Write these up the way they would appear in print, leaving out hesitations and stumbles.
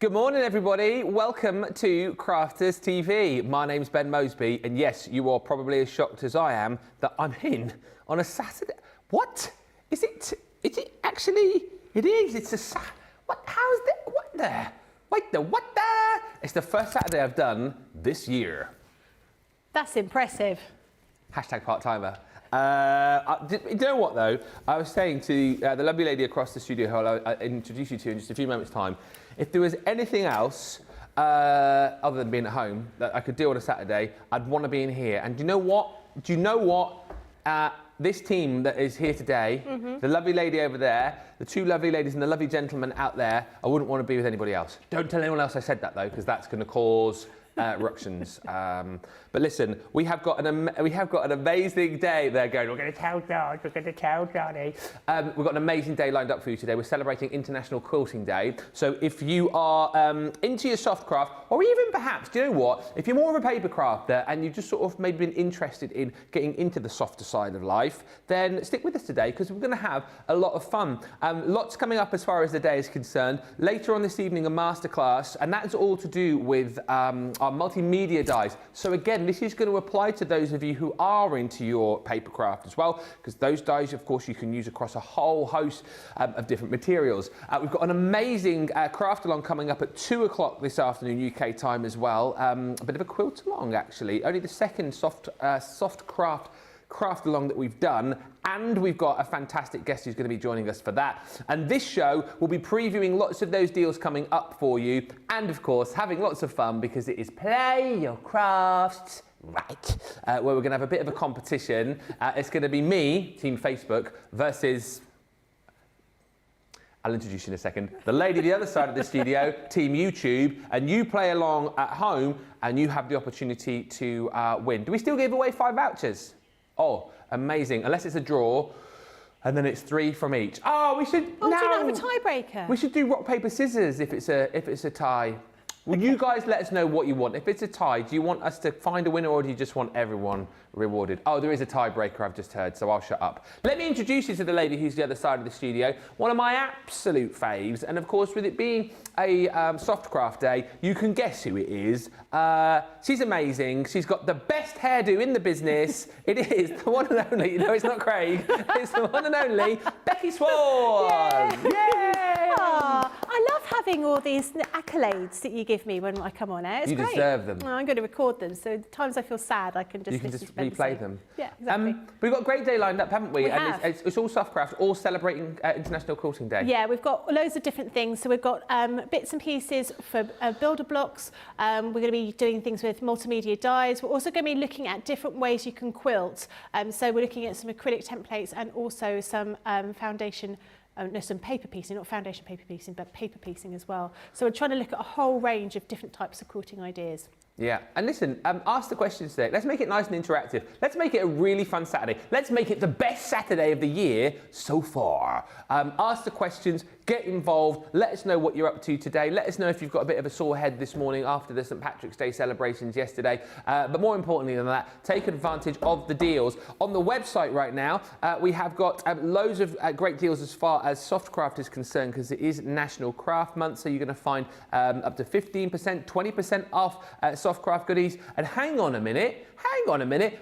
Good morning, everybody. Welcome to Crafters TV. My name's Ben Moseby, and yes, you are probably as shocked as I am that I'm in on a Saturday. What? Is it actually? It is. It's a what? How's that? What the? Wait, what the? It's the first Saturday I've done this year. That's impressive. Hashtag part-timer. You know what though? I was saying to the lovely lady across the studio who I'll introduce you to in just a few moments' time, if there was anything else other than being at home that I could do on a Saturday, I'd want to be in here. And do you know what? This team that is here today, the lovely lady over there, the two lovely ladies and the lovely gentleman out there, I wouldn't want to be with anybody else. Don't tell anyone else I said that though, because that's going to cause eruptions. But listen, we have got an amazing day. They're going, we're going to tell George, we're going to tell Johnny. We've got an amazing day lined up for you today. We're celebrating International Quilting Day. So if you are into your soft craft, or even perhaps, do you know what? If you're more of a paper crafter and you've just sort of maybe been interested in getting into the softer side of life, then stick with us today because we're going to have a lot of fun. Lots coming up as far as the day is concerned. Later on this evening, a masterclass, and that's all to do with our multimedia dies. So again, this is going to apply to those of you who are into your paper craft as well, because those dies, of course, you can use across a whole host of different materials. We've got an amazing craft along coming up at 2 o'clock this afternoon UK time as well. A bit of a quilt along actually, only the second soft craft along that we've done, and we've got a fantastic guest who's going to be joining us for that. And this show will be previewing lots of those deals coming up for you, and of course having lots of fun because it is Play Your Crafts Right, where we're going to have a bit of a competition. It's going to be me, Team Facebook, versus, I'll introduce you in a second, the lady the other side of the studio, Team YouTube, and you play along at home and you have the opportunity to win. Do we still give away 5 vouchers? Oh, amazing. Unless it's a draw, and then it's 3 from each. Oh, we should. Oh, do you not have a tiebreaker? We should do rock, paper, scissors if it's a tie. Will you guys let us know what you want? If it's a tie, do you want us to find a winner or do you just want everyone rewarded? Oh, there is a tiebreaker, I've just heard, so I'll shut up. Let me introduce you to the lady who's the other side of the studio. One of my absolute faves, and of course, with it being a soft craft day, you can guess who it is. She's amazing. She's got the best hairdo in the business. It is the one and only, no, it's not Craig, it's the one and only Becky Sworn. Yay! Aww, I love having all these accolades that you give me when I come on air. It's great. You deserve them. Well, I'm going to record them, so the times I feel sad, I can just replay them. Yeah, exactly. We've got a great day lined up, haven't we? We have. It's all soft craft, all celebrating International Quilting Day. Yeah, we've got loads of different things. So we've got bits and pieces for builder blocks. We're going to be doing things with multimedia dies. We're also going to be looking at different ways you can quilt. So we're looking at some acrylic templates and also some foundation. No, some paper piecing, not foundation paper piecing, but paper piecing as well. So we're trying to look at a whole range of different types of quilting ideas. Yeah, and listen, ask the questions today. Let's make it nice and interactive. Let's make it a really fun Saturday. Let's make it the best Saturday of the year so far. Ask the questions, get involved, let us know what you're up to today. Let us know if you've got a bit of a sore head this morning after the St. Patrick's Day celebrations yesterday. But more importantly than that, take advantage of the deals. On the website right now, we have got loads of great deals as far as soft craft is concerned, because it is National Craft Month, so you're going to find up to 15%, 20% off soft craft goodies. And hang on a minute,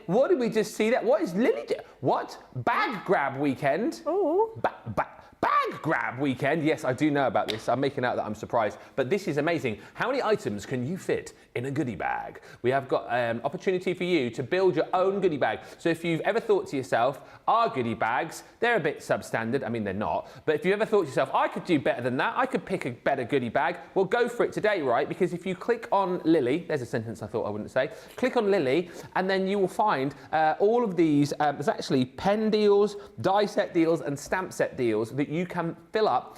what did we just see that? What is Lily do? What? Bag grab weekend? Oh. Bag grab weekend. Yes, I do know about this. I'm making out that I'm surprised, but this is amazing. How many items can you fit in a goodie bag? We have got an opportunity for you to build your own goodie bag. So if you've ever thought to yourself, our goodie bags, they're a bit substandard. I mean, they're not. But if you ever thought to yourself, I could do better than that, I could pick a better goodie bag, well, go for it today, right? Because if you click on Lily, there's a sentence I thought I wouldn't say, click on Lily, and then you will find all of these, there's actually pen deals, die set deals, and stamp set deals that you can fill up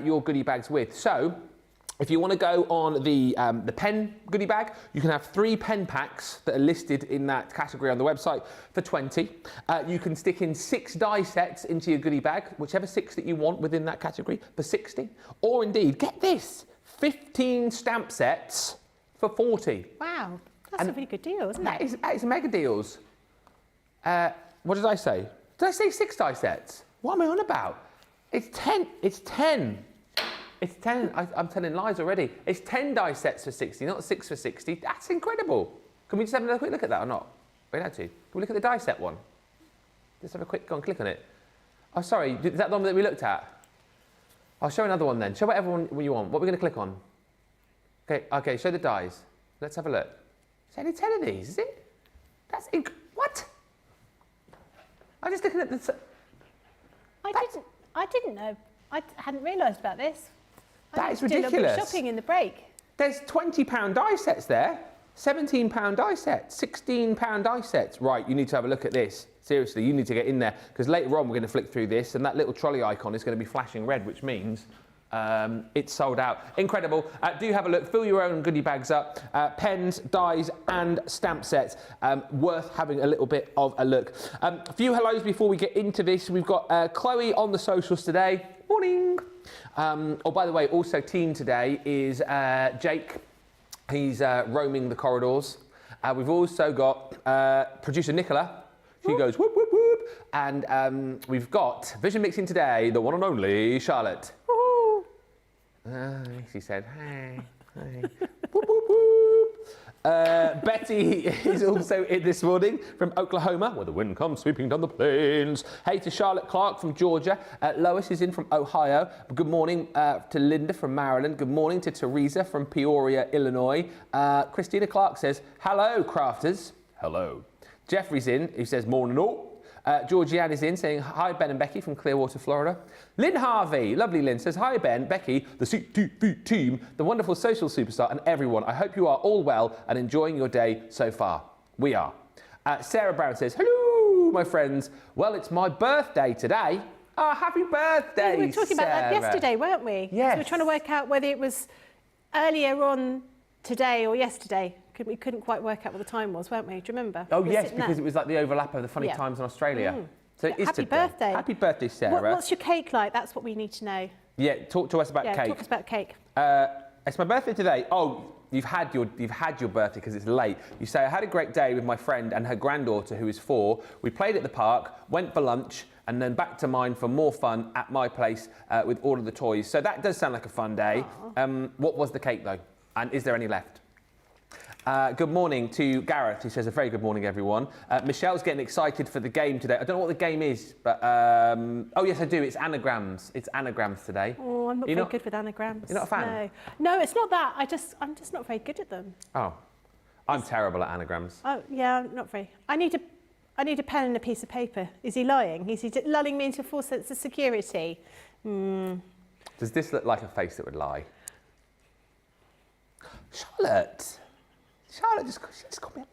your goodie bags with. So if you want to go on the pen goodie bag, you can have 3 pen packs that are listed in that category on the website for 20. You can stick in 6 die sets into your goodie bag, whichever 6 that you want within that category, for 60. Or indeed, get this, 15 stamp sets for 40. Wow, that's a really good deal, isn't it? That is mega deals. What did I say? Did I say 6 die sets? What am I on about? It's 10. It's 10. It's 10. I'm telling lies already. It's 10 die sets for 60, not 6 for 60. That's incredible. Can we just have a quick look at that or not? We don't have to. Can we look at the die set one? Just have a quick, go and click on it. Oh, sorry, is that the one that we looked at? I'll show another one then. Show whatever one you want. What are we going to click on? Okay, show the dies. Let's have a look. It's only 10 of these, is it? That's what? I'm just looking at the... I didn't know. I hadn't realised about this. That is did a little bit ridiculous. of shopping in the break. There's £20 die sets there, £17 die sets, £16 die sets. Right, you need to have a look at this. Seriously, you need to get in there because later on we're going to flick through this and that little trolley icon is going to be flashing red, which means it's sold out. Incredible. Do have a look. Fill your own goodie bags up. Pens, dies and stamp sets. Worth having a little bit of a look. A few hellos before we get into this. We've got Chloe on the socials today. Morning. Oh, by the way, also team today is Jake. He's roaming the corridors. We've also got producer Nicola. She goes whoop, whoop, whoop. And we've got vision mixing today, the one and only Charlotte. She said, hey, hey. Whoop, whoop, whoop. Betty is also in this morning from Oklahoma, where the wind comes sweeping down the plains. Hey to Charlotte Clark from Georgia. Lois is in from Ohio. Good morning to Linda from Maryland. Good morning to Teresa from Peoria, Illinois. Christina Clark says, hello, crafters. Hello. Jeffrey's in, who says, morning all. Georgianne is in saying, hi, Ben and Becky from Clearwater, Florida. Lynn Harvey, lovely Lynn, says, hi, Ben, Becky, the CTV team, the wonderful social superstar, and everyone. I hope you are all well and enjoying your day so far. We are. Sarah Brown says, hello, my friends. Well, it's my birthday today. Oh, happy birthday, We were talking about that Sarah. yesterday, weren't we? Yes. So we're trying to work out whether it was earlier on today or yesterday. We couldn't quite work out what the time was, weren't we? Do you remember? Oh, yes, because it was like the overlap of the funny times in Australia. So it is Happy today. birthday. Happy birthday, Sarah. What's your cake like? That's what we need to know. Yeah, talk to us about cake. Talk to us about cake. It's my birthday today. Oh, you've had your birthday because it's late. You say, I had a great day with my friend and her granddaughter who is 4. We played at the park, went for lunch, and then back to mine for more fun at my place with all of the toys. So that does sound like a fun day. What was the cake though? And is there any left? Good morning to Gareth, who says a very good morning, everyone. Michelle's getting excited for the game today. I don't know what the game is, but oh yes, I do. It's anagrams. It's anagrams today. Oh, I'm not very good with anagrams. You're not a fan? No, it's not that. I'm just not very good at them. Oh, I'm terrible at anagrams. Oh yeah, I'm not very. I need a pen and a piece of paper. Is he lying? Is he lulling me into a false sense of security? Does this look like a face that would lie? Charlotte just got me.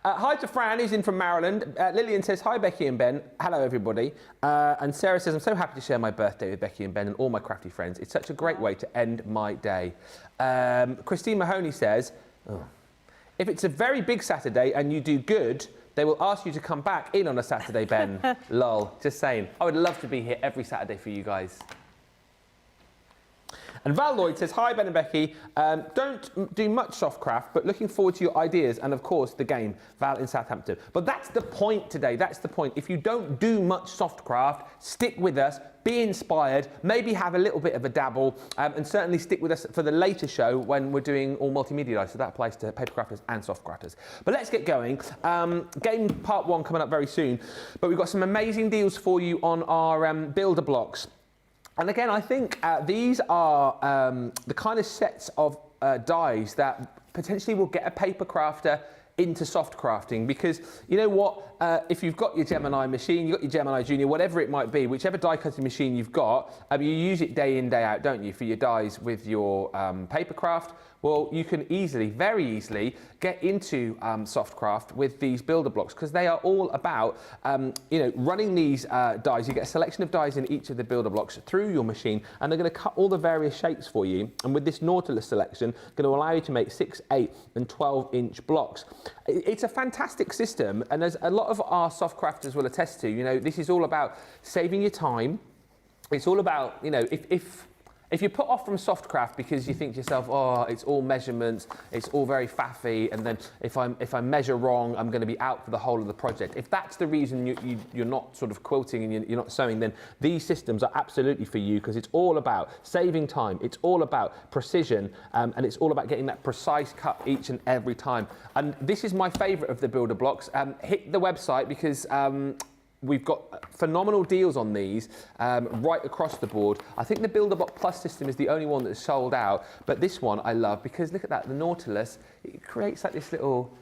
Hi to Fran, who's in from Maryland. Lillian says, hi, Becky and Ben. Hello, everybody. And Sarah says, I'm so happy to share my birthday with Becky and Ben and all my crafty friends. It's such a great way to end my day. Christine Mahoney says, if it's a very big Saturday and you do good, they will ask you to come back in on a Saturday, Ben. Lol, just saying. I would love to be here every Saturday for you guys. And Val Lloyd says, hi, Ben and Becky. Don't do much soft craft, but looking forward to your ideas and, of course, the game. Val in Southampton. But that's the point today. That's the point. If you don't do much soft craft, stick with us, be inspired, maybe have a little bit of a dabble, and certainly stick with us for the later show when we're doing all multimedia dice. So that applies to paper crafters and soft crafters. But let's get going. Game part 1 coming up very soon. But we've got some amazing deals for you on our builder blocks. And again, I think these are the kind of sets of dies that potentially will get a paper crafter into soft crafting, because you know what, if you've got your Gemini machine, you've got your Gemini Junior, whatever it might be, whichever die cutting machine you've got, you use it day in, day out, don't you, for your dies with your paper craft. Well, you can easily, very easily, get into Softcraft with these builder blocks, because they are all about, running these dies. You get a selection of dies in each of the builder blocks through your machine, and they're going to cut all the various shapes for you. And with this Nautilus selection, going to allow you to make 6, 8, and 12-inch blocks. It's a fantastic system, and as a lot of our soft crafters will attest to, this is all about saving your time. It's all about, If you put off from Softcraft because you think to yourself, oh, it's all measurements, it's all very faffy, and then if I measure wrong, I'm going to be out for the whole of the project. If that's the reason you're not sort of quilting and you're not sewing, then these systems are absolutely for you, because it's all about saving time, it's all about precision, and it's all about getting that precise cut each and every time. And this is my favourite of the builder blocks. Hit the website because we've got phenomenal deals on these right across the board. I think the Builder Block Plus system is the only one that's sold out, but this one I love because look at that, the Nautilus, it creates like this little,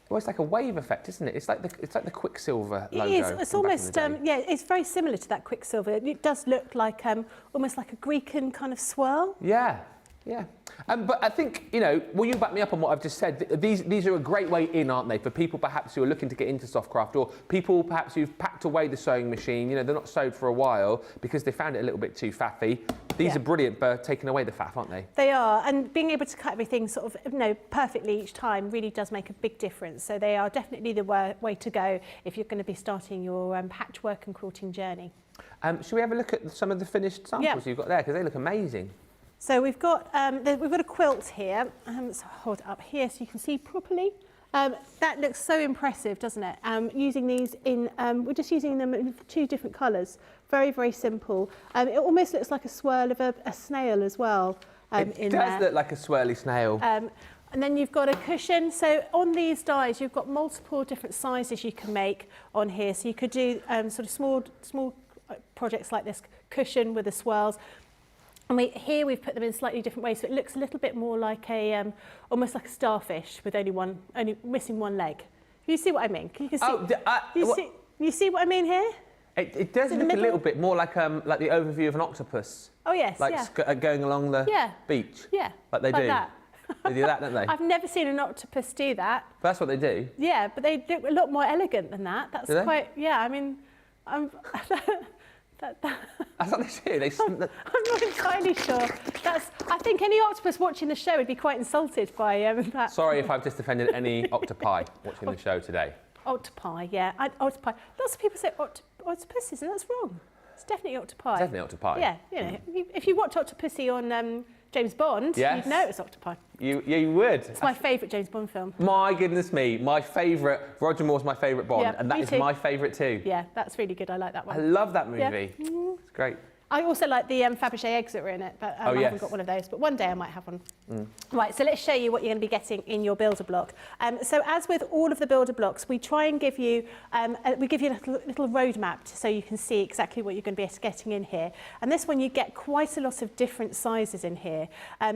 well, it's like a wave effect, isn't it? It's like the Quicksilver logo. It is. It's almost, yeah, it's very similar to that Quicksilver. It does look like almost like a Greekan kind of swirl. Yeah. Yeah, but I think, you know, will you back me up on what I've just said? These are a great way in, aren't they, for people perhaps who are looking to get into Softcraft, or people perhaps who've packed away the sewing machine, you know, they're not sewed for a while because they found it a little bit too faffy. These are brilliant for taking away the faff, aren't they? They are, and being able to cut everything sort of, you know, perfectly each time really does make a big difference. So they are definitely the way to go if you're going to be starting your patchwork and quilting journey. Should we have a look at some of the finished samples you've got there, because they look amazing? So we've got a quilt here. So hold it up here so you can see properly. That looks so impressive, doesn't it? Using these in, we're just using them in 2 different colours. Very, very simple. It almost looks like a swirl of a snail as well. It does look like a swirly snail. And then you've got a cushion. So on these dies, you've got multiple different sizes you can make on here. So you could do sort of small projects like this cushion with the swirls. And here we've put them in slightly different ways, so it looks a little bit more like a, almost like a starfish with only missing one leg. You see what I mean? You can see, you see what I mean here? It does look a little bit more like the overview of an octopus. Oh yes, like going along the beach. Yeah, like they do. That. They do that, don't they? I've never seen an octopus do that. But that's what they do. Yeah, but they look a lot more elegant than that. That's quite. Yeah, I mean, That's what they do. I'm not entirely sure. I think any octopus watching the show would be quite insulted by that. Sorry if I've just offended any octopi watching the show today. Octopi, yeah. Octopi. Lots of people say octopuses, and that's wrong. It's definitely octopi. It's definitely octopi. Yeah, you know, if you watch Octopussy on James Bond, you'd know it's octopi. You would. It's my favourite James Bond film. My goodness me, my favourite, Roger Moore's my favourite Bond, and that is my favourite too. Yeah, that's really good. I like that one. I love that movie. Yeah. It's great. I also like the Fabergé eggs that were in it, but I haven't got one of those. But one day I might have one. Right, so let's show you what you're going to be getting in your builder block. So as with all of the builder blocks, we try and give you a little roadmap so you can see exactly what you're going to be getting in here. And this one, you get quite a lot of different sizes in here.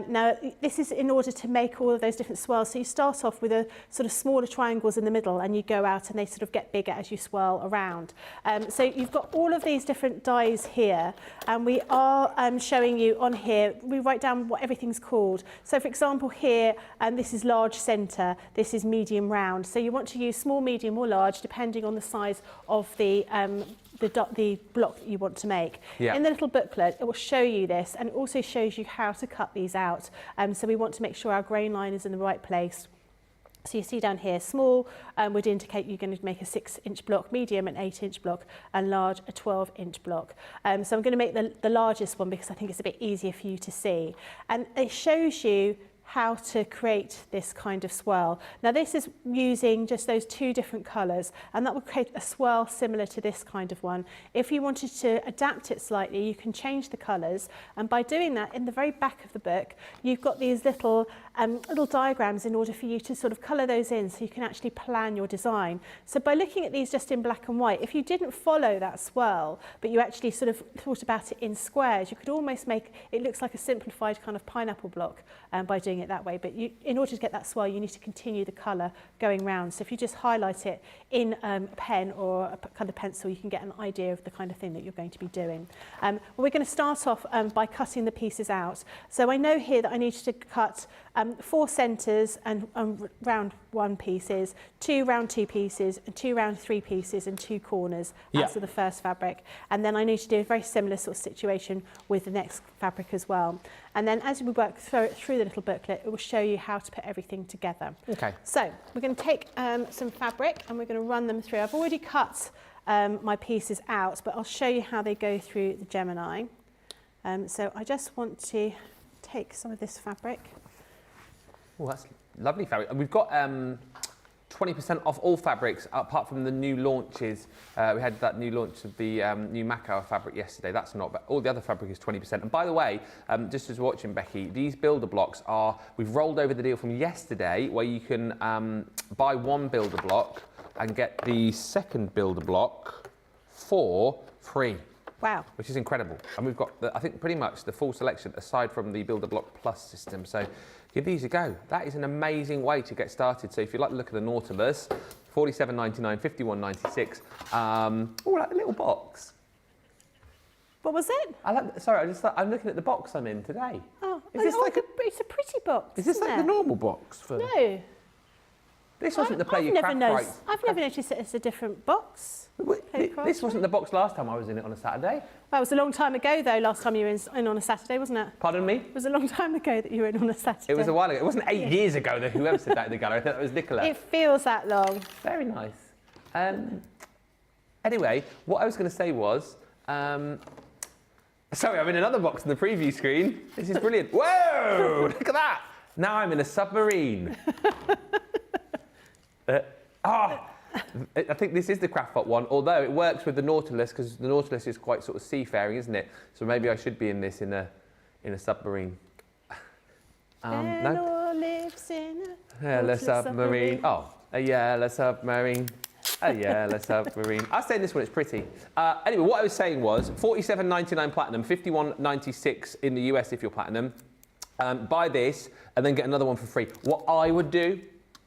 Now, this is in order to make all of those different swirls. So you start off with a sort of smaller triangles in the middle, and you go out and they sort of get bigger as you swirl around. So you've got all of these different dies here. And we are showing you on here, we write down what everything's called. So for example here, this is large centre, this is medium round. So you want to use small, medium or large depending on the size of the block that you want to make. In the little booklet, it will show you this, and it also shows you how to cut these out. So we want to make sure our grain line is in the right place. So you see down here, small would indicate you're going to make a 6-inch block, medium an 8-inch block, and large a 12-inch block. So I'm going to make the largest one because I think it's a bit easier for you to see. And it shows you how to create this kind of swirl. Now this is using just those 2 different colours, and that will create a swirl similar to this kind of one. If you wanted to adapt it slightly, you can change the colours, and by doing that, in the very back of the book, you've got these little diagrams in order for you to sort of colour those in so you can actually plan your design. So by looking at these just in black and white, if you didn't follow that swirl, but you actually sort of thought about it in squares, you could almost make it looks like a simplified kind of pineapple block by doing it that way. But in order to get that swirl, you need to continue the colour going round. So if you just highlight it in a pen or a kind of pencil, you can get an idea of the kind of thing that you're going to be doing. Well, we're going to start off by cutting the pieces out. So I know here that I need to cut 4 centres and round 1 pieces, 2 round 2 pieces, and 2 round 3 pieces, and 2 corners as of the first fabric. And then I need to do a very similar sort of situation with the next fabric as well. And then as we work through the little booklet, it will show you how to put everything together. Okay. So we're going to take some fabric and we're going to run them through. I've already cut my pieces out, but I'll show you how they go through the Gemini. So I just want to take some of this fabric. Oh, that's lovely fabric. And we've got 20% off all fabrics, apart from the new launches. We had that new launch of the new Macao fabric yesterday. That's not, but all the other fabric is 20%. And by the way, just as watching, Becky, these builder blocks are, we've rolled over the deal from yesterday where you can buy one builder block and get the second builder block for free. Wow. Which is incredible. And we've got, I think, pretty much the full selection aside from the Builder Block Plus system. So give these a go. That is an amazing way to get started. So if you like the look of the Nautilus, $47.99, $51.96. Oh, like the little box. What was it? Sorry, I'm looking at the box I'm in today. Oh, Is this like it's a pretty box. Is this like the normal box? For... No. This wasn't the Play Your Craft Right. I've never noticed it's a different box. This wasn't the box last time I was in it on a Saturday. Well, it was a long time ago, though, last time you were in on a Saturday, wasn't it? Pardon me? It was a long time ago that you were in on a Saturday. It was a while ago. It wasn't 8 years ago that whoever said that in the gallery. I think that was Nicola. It feels that long. Very nice. Anyway, what I was going to say was... sorry, I'm in another box on the preview screen. This is brilliant. Whoa! Look at that! Now I'm in a submarine. I think this is the Craftbot one, although it works with the Nautilus because the Nautilus is quite sort of seafaring, isn't it? So maybe I should be in this in a submarine. No? Lives in a yellow submarine. Oh, a yellow submarine. A yellow submarine. I'll say this one, it's pretty. Anyway, what I was saying was $47.99 platinum, $51.96 in the US if you're platinum. Buy this and then get another one for free. What I would do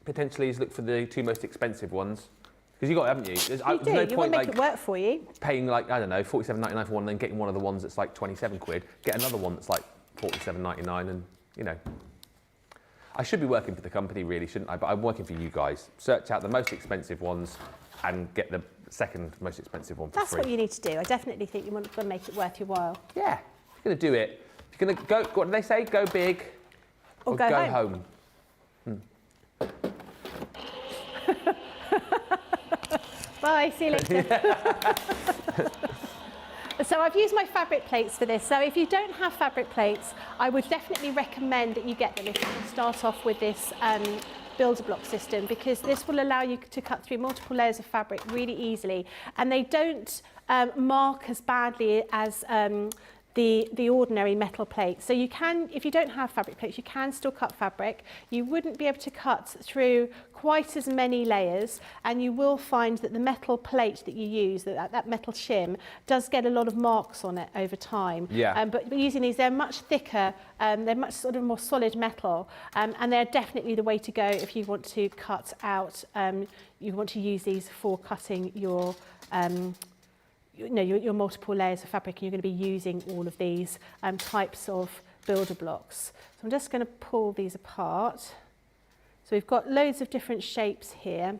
potentially is look for the two most expensive ones. Because you got it, haven't you? There's no you point want to make it work for you. paying like, I don't know, $47.99 for one and then getting one of the ones that's like 27 quid. Get another one that's like $47.99 and, you know. I should be working for the company really, shouldn't I? But I'm working for you guys. Search out the most expensive ones and get the second most expensive one for free. That's what you need to do. I definitely think you want to make it worth your while. Yeah, if you're going to do it, if you're going to go, what do they say? Go big or go home. Bye, see you later. So I've used my fabric plates for this. So if you don't have fabric plates, I would definitely recommend that you get them if you can start off with this builder block system, because this will allow you to cut through multiple layers of fabric really easily, and they don't mark as badly as the ordinary metal plate. So you can, if you don't have fabric plates, you can still cut fabric. You wouldn't be able to cut through quite as many layers, and you will find that the metal plate that you use, that metal shim, does get a lot of marks on it over time. Yeah. But using these, they're much thicker, they're much sort of more solid metal, and they're definitely the way to go if you want to cut out, you want to use these for cutting your your multiple layers of fabric, and you're going to be using all of these types of builder blocks. So I'm just going to pull these apart. So we've got loads of different shapes here.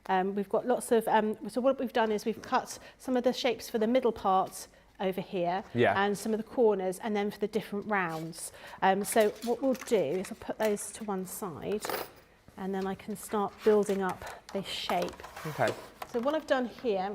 We've got lots of, so what we've done is we've cut some of the shapes for the middle parts over here, and some of the corners, and then for the different rounds. So what we'll do is I'll put those to one side, and then I can start building up this shape. Okay. So what I've done here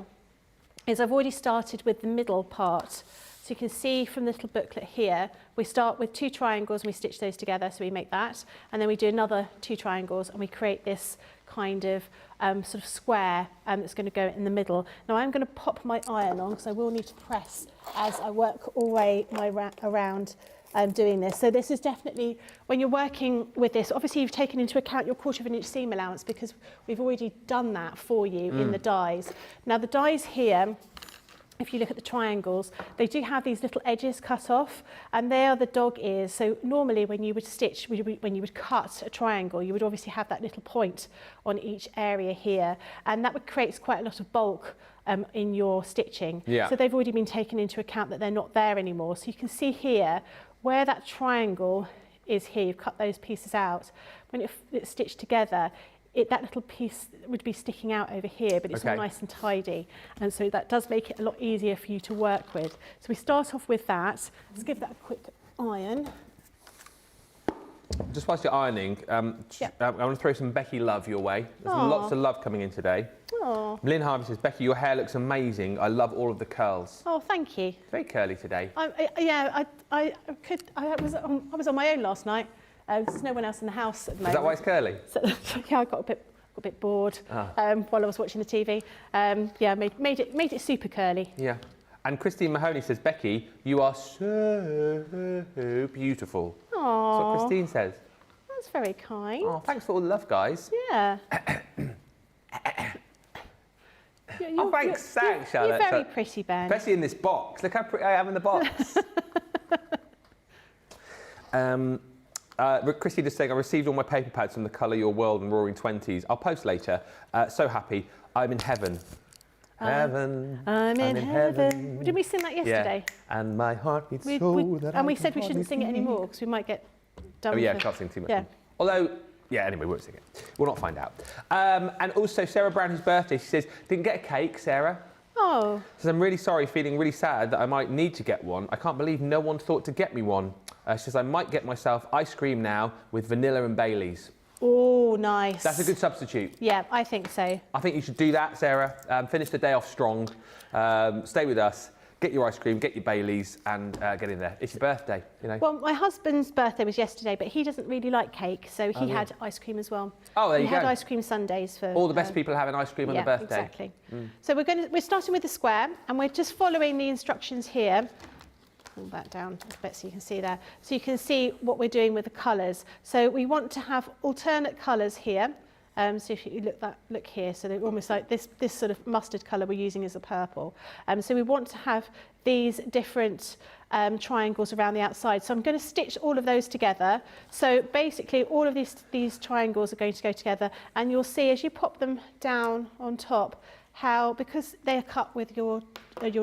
is I've already started with the middle part. So you can see from the little booklet here, we start with 2 triangles and we stitch those together, so we make that. And then we do another 2 triangles and we create this kind of sort of square that's going to go in the middle. Now I'm going to pop my iron on, because I will need to press as I work all the way around doing this. So this is definitely, when you're working with this, obviously you've taken into account your 1/4 inch seam allowance, because we've already done that for you in the dies. Now the dies here, if you look at the triangles, they do have these little edges cut off, and they are the dog ears. So normally when you would stitch, when you would cut a triangle, you would obviously have that little point on each area here, and that would create quite a lot of bulk in your stitching. Yeah. So they've already been taken into account that they're not there anymore. So you can see here, where that triangle is here, you've cut those pieces out. When it's stitched together, that little piece would be sticking out over here, but it's all nice and tidy. And so that does make it a lot easier for you to work with. So we start off with that. Let's give that a quick iron. Just whilst you're ironing, I want to throw some Becky love your way. There's lots of love coming in today. Oh. Lynn Harvey says, Becky, your hair looks amazing. I love all of the curls. Oh, thank you. Very curly today. I was on my own last night. There's no one else in the house at the moment. Is that why it's curly? So, yeah, I got a bit bored while I was watching the TV. Yeah, made it super curly. Yeah. And Christine Mahoney says, Becky, you are so beautiful. Aww. That's what Christine says. That's very kind. Oh, thanks for all the love, guys. Yeah. Oh, thanks, Charlotte. You're very pretty, Ben. Especially in this box. Look how pretty I am in the box. Christy just saying, I received all my paper pads from the Colour Your World and Roaring Twenties. I'll post later. So happy. I'm in heaven. Heaven. I'm in heaven. Didn't we sing that yesterday? Yeah. And my heart beats And we said we shouldn't sing it anymore because we might get done. Oh yeah, can't sing too much. Yeah. Although, yeah, anyway, we won't sing it. We'll not find out. And also, Sarah Brown, whose birthday, she says, didn't get a cake, Sarah. Oh. Says, I'm really sorry, feeling really sad that I might need to get one. I can't believe no one thought to get me one. She says, I might get myself ice cream now with vanilla and Baileys. Oh, nice. That's a good substitute. Yeah, I think so. I think you should do that, Sarah. Finish the day off strong. Stay with us. Get your ice cream, get your Baileys, and get in there. It's your birthday, you know. Well, my husband's birthday was yesterday, but he doesn't really like cake, so he had ice cream as well. Oh, there you go. He had ice cream sundaes for all the best people having ice cream on their birthday. Exactly. So we're starting with the square, and we're just following the instructions here. Pull that down a bit so you can see there. So you can see what we're doing with the colours. So we want to have alternate colours here. So if you look here, so they're almost like this sort of mustard colour we're using is a purple. So we want to have these different triangles around the outside. So I'm going to stitch all of those together. So basically all of these triangles are going to go together, and you'll see as you pop them down on top how, because they're cut with your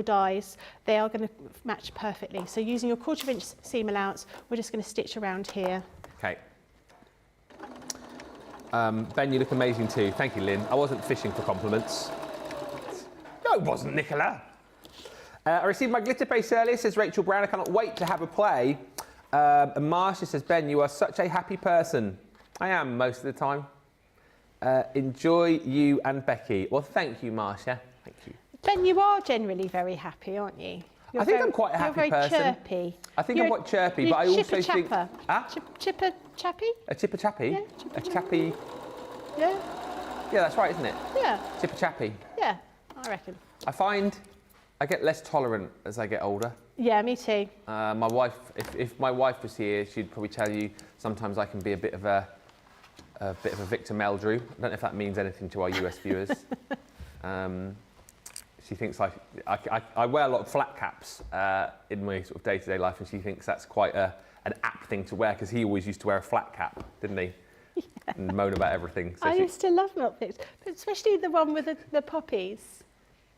dies, they are going to match perfectly. So using your 1/4 inch seam allowance, we're just going to stitch around here. Okay. Ben, you look amazing too. Thank you, Lynn. I wasn't fishing for compliments. No, it wasn't, Nicola. I received my glitter base earlier, says Rachel Brown. I cannot wait to have a play. And Marcia says, Ben, you are such a happy person. I am most of the time. Enjoy you and Becky. Well, thank you, Marcia. Thank you. Ben, you are generally very happy, aren't you? I think I'm quite a happy person. You're very chirpy. I think I'm quite chirpy, but I also think... Chipper chappy? A chipper chappy? Yeah, a chappy... Yeah. Yeah, that's right, isn't it? Yeah. Chipper chappy. Yeah, I reckon. I find I get less tolerant as I get older. Yeah, me too. My wife, if my wife was here, she'd probably tell you sometimes I can be a bit of a Victor Meldrew. I don't know if that means anything to our US viewers. She thinks I wear a lot of flat caps in my sort of day-to-day life, and she thinks that's quite an apt thing to wear because he always used to wear a flat cap, didn't he? Yeah. And moan about everything. So I used to love milkfish, but especially the one with the puppies.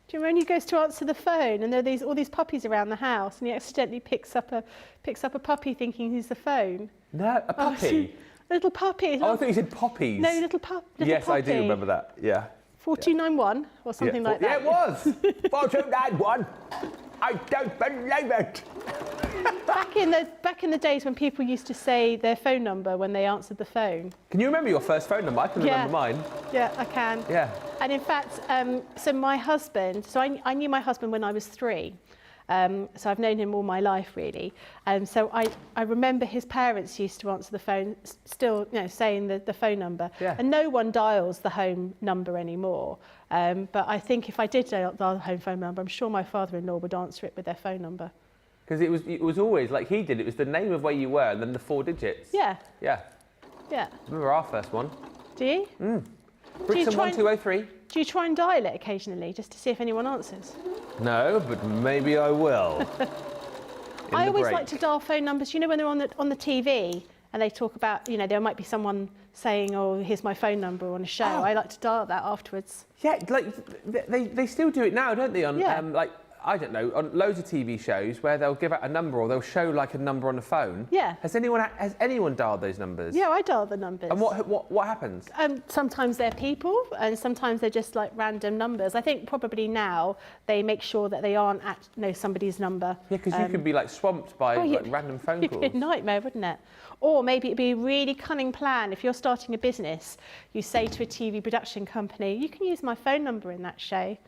Do you remember when he goes to answer the phone and there are all these puppies around the house, and he accidentally picks up a puppy thinking he's the phone? No, a puppy. A little puppy. Oh, I thought you said poppies. No, little puppy. Yes, I do remember that. Yeah. 4291 or something like that. Yeah, it was. 4291. I don't believe it. Back in the days when people used to say their phone number when they answered the phone. Can you remember your first phone number? I can remember mine. Yeah, I can. Yeah. And in fact, so my husband, I knew my husband when I was 3. So I've known him all my life, really. So I remember his parents used to answer the phone, still, saying the phone number. Yeah. And no one dials the home number anymore. But I think if I did dial the home phone number, I'm sure my father-in-law would answer it with their phone number. Because it was always like he did. It was the name of where you were and then the 4 digits. Yeah. Yeah. Yeah. Remember our first one? Do you? Brixton 1203. Do you try and dial it occasionally just to see if anyone answers? No, but maybe I will. I always like to dial phone numbers. You know when they're on the TV and they talk about, there might be someone saying, "Oh, here's my phone number" on a show. I like to dial that afterwards. Yeah, like they still do it now, don't they? On I don't know, on loads of TV shows where they'll give out a number or they'll show like a number on the phone. Yeah. Has anyone dialed those numbers? Yeah, I dial the numbers. And what happens? Sometimes they're people and sometimes they're just like random numbers. I think probably now they make sure that they aren't at somebody's number. Yeah, because you could be like swamped by random phone calls. It'd be a nightmare, wouldn't it? Or maybe it'd be a really cunning plan. If you're starting a business, you say to a TV production company, you can use my phone number in that show.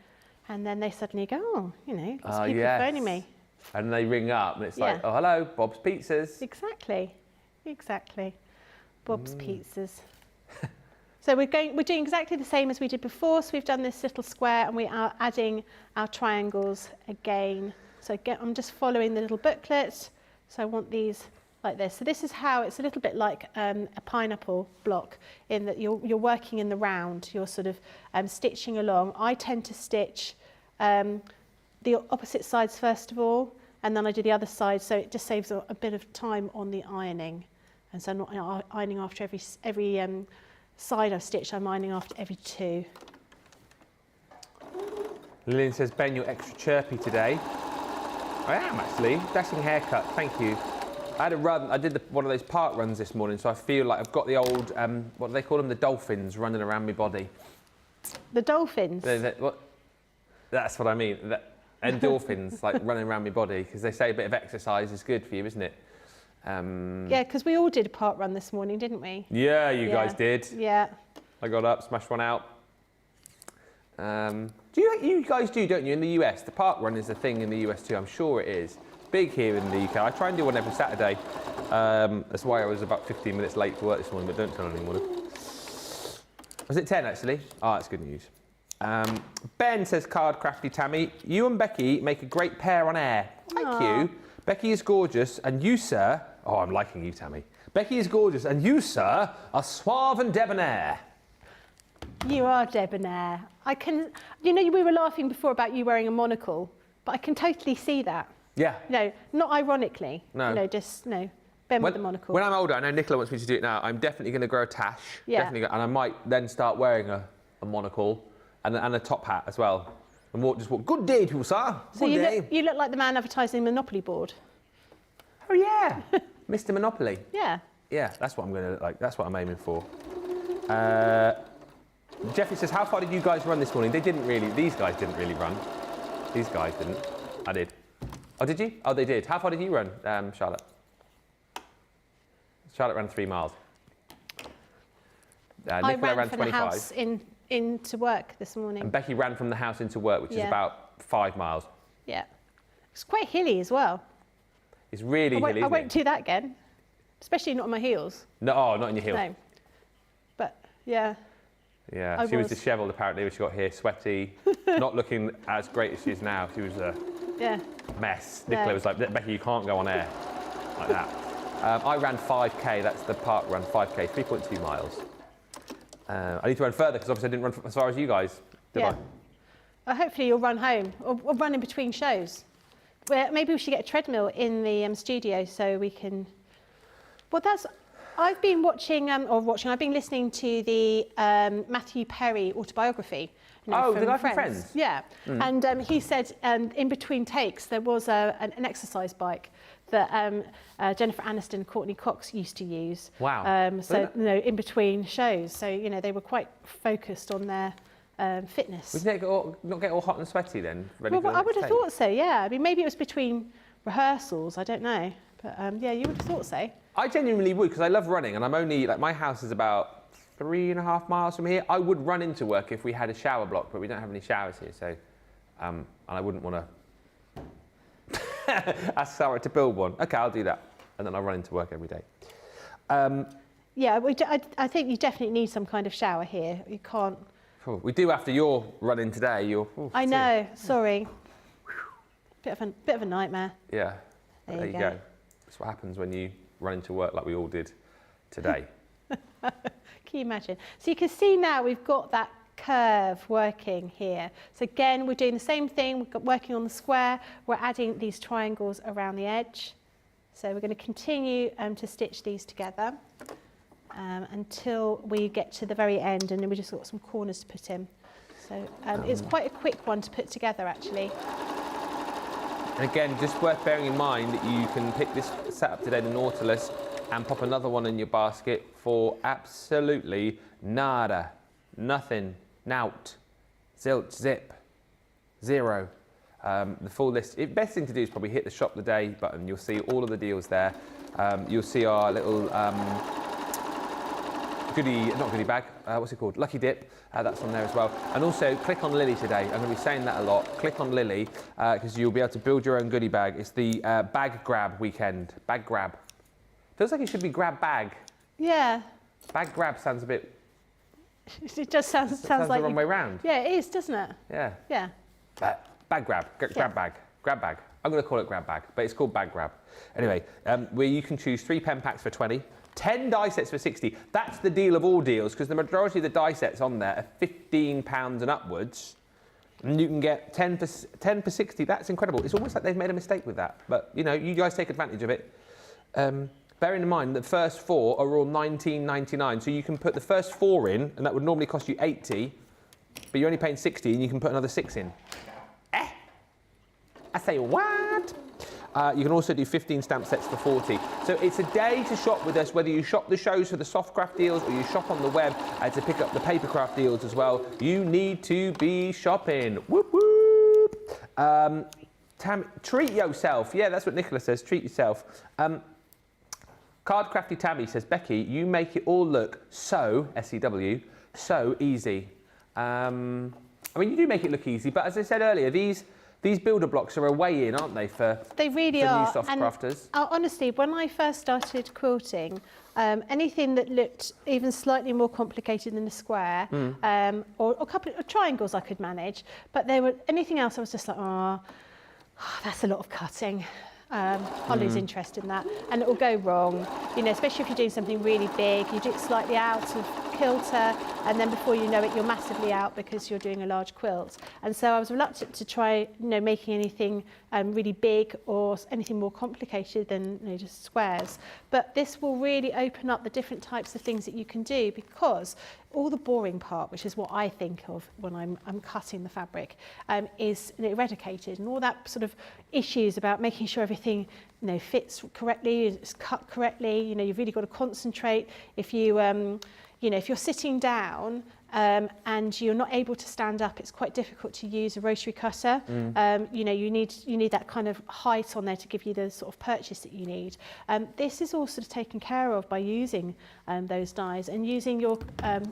And then they suddenly go, oh, lots of people phoning me. And they ring up and it's like, oh, hello, Bob's Pizzas. Exactly. Bob's Pizzas. So we're doing exactly the same as we did before. So we've done this little square and we are adding our triangles again. So again, I'm just following the little booklet. So I want these like this. So this is how it's a little bit like a pineapple block in that you're working in the round. You're sort of stitching along. I tend to stitch the opposite sides first of all, and then I do the other side. So it just saves a bit of time on the ironing. And so I'm not ironing after every side I've stitched. I'm ironing after every 2. Lillian says, Ben, you're extra chirpy today. I am actually. Dashing haircut, thank you. I had a run, I did one of those park runs this morning, so I feel like I've got the old, what do they call them, the dolphins running around my body. The dolphins? That's what I mean, endorphins, like running around my body, because they say a bit of exercise is good for you, isn't it? Yeah, because we all did a park run this morning, didn't we? Yeah, you guys did. Yeah. I got up, smashed one out. You guys do, don't you, in the US? The park run is a thing in the US too, I'm sure it is. Big here in the UK. I try and do one every Saturday. That's why I was about 15 minutes late to work this morning, but don't tell anyone. Was it 10 actually? Oh, that's good news. Ben says, Card Crafty Tammy, you and Becky make a great pair on air. Thank you. Becky is gorgeous, and you, sir... Oh, I'm liking you, Tammy. Becky is gorgeous, and you, sir, are suave and debonair. You are debonair. We were laughing before about you wearing a monocle, but I can totally see that. Yeah. No, not ironically. No. Ben with the monocle. When I'm older, I know Nicola wants me to do it now, I'm definitely going to grow a tash. Yeah. Definitely, and I might then start wearing a monocle and a top hat as well. And just walk, good day, people, sir. So you look like the man advertising Monopoly board. Oh, yeah. Mr. Monopoly. Yeah. Yeah, that's what I'm going to look like. That's what I'm aiming for. Jeffrey says, how far did you guys run this morning? These guys didn't really run. These guys didn't. I did. Oh, did you? Oh, they did. How far did you run, Charlotte? Charlotte ran 3 miles. Nicola ran from 25. The house into work this morning. And Becky ran from the house into work, which is about 5 miles. Yeah. It's quite hilly as well. It's really hilly, I won't do that again, especially not on my heels. No, not in your heels. No. But, yeah. Yeah, she was dishevelled apparently when she got here, sweaty, not looking as great as she is now. She was a mess. Nicola was like, Becky, you can't go on air like that. I ran 5K, that's the park run, 5K, 3.2 miles. I need to run further because obviously I didn't run as far as you guys, did I? Well, hopefully you'll run home or run in between shows. Well, maybe we should get a treadmill in the studio so we can... Well, I've been I've been listening to the Matthew Perry autobiography. The guy from Friends? Yeah. And he said in between takes there was an exercise bike that Jennifer Aniston and Courtney Cox used to use. Wow. In between shows. So, they were quite focused on their fitness. Would they not get all hot and sweaty then? Well, I would have thought so, yeah. I mean, maybe it was between rehearsals, I don't know. But yeah, you would have thought so. I genuinely would, because I love running, and I'm only, my house is about 3.5 miles from here. I would run into work if we had a shower block, but we don't have any showers here, so, and I wouldn't want to ask Sarah to build one. Okay, I'll do that, and then I'll run into work every day. Yeah, I think you definitely need some kind of shower here. You can't... We do after your running today. I know, sorry. Bit of a nightmare. Yeah, there you go. That's what happens when you run into work like we all did today. Can you imagine? So you can see now we've got that curve working here. So again, we're doing the same thing. We're working on the square. We're adding these triangles around the edge. So we're going to continue to stitch these together until we get to the very end, and then we just got some corners to put in. So it's quite a quick one to put together, actually. And again, just worth bearing in mind that you can pick this set up today, the Nautilus, and pop another one in your basket for absolutely nada, nothing, nout, zilch, zip, zero. The full list. The best thing to do is probably hit the shop the day button. You'll see all of the deals there. You'll see our little not goodie bag, what's it called? Lucky dip, that's on there as well. And also click on Lily today. I'm going to be saying that a lot. Click on Lily because you'll be able to build your own goodie bag. It's the bag grab weekend. Bag grab. Feels like it should be grab bag. Yeah. Bag grab sounds a bit... It just sounds like the wrong way round. Yeah, it is, doesn't it? Yeah. Yeah. Bag grab, grab bag, grab bag. I'm going to call it grab bag, but it's called bag grab. Anyway, where you can choose 3 pen packs for 20, 10 die sets for 60. That's the deal of all deals, because the majority of the die sets on there are £15 and upwards. And you can get 10 for 60. That's incredible. It's almost like they've made a mistake with that. But, you know, you guys take advantage of it. Bearing in mind that the first 4 are all £19.99. So you can put the first 4 in, and that would normally cost you 80, but you're only paying 60, and you can put another 6 in. I say what? You can also do 15 stamp sets for 40. So it's a day to shop with us, whether you shop the shows for the soft craft deals or you shop on the web to pick up the paper craft deals as well. You need to be shopping. Whoop, whoop. Treat yourself. Yeah, that's what Nicola says. Treat yourself. Card Crafty Tammy says, Becky, you make it all look so, S-E-W, so easy. I mean, you do make it look easy, but as I said earlier, these builder blocks are a way in, aren't they, for they really for are. new soft crafters? Honestly, when I first started quilting, anything that looked even slightly more complicated than a square, or a couple of triangles I could manage, but there were anything else I was just like, oh, that's a lot of cutting. I'll lose interest in that, and it will go wrong. You know, especially if you're doing something really big, you do it slightly out of kilter, and then before you know it, you're massively out because you're doing a large quilt. And so I was reluctant to try, you know, making anything really big or anything more complicated than, you know, just squares. But this will really open up the different types of things that you can do, because all the boring part, which is what I think of when I'm cutting the fabric, is eradicated, and all that sort of issues about making sure everything, you know, fits correctly, is cut correctly. You know, you've really got to concentrate. If you you know, if you're sitting down and you're not able to stand up, it's quite difficult to use a rotary cutter. You know, you need that kind of height on there to give you the sort of purchase that you need. This is all sort of taken care of by using those dies, and using your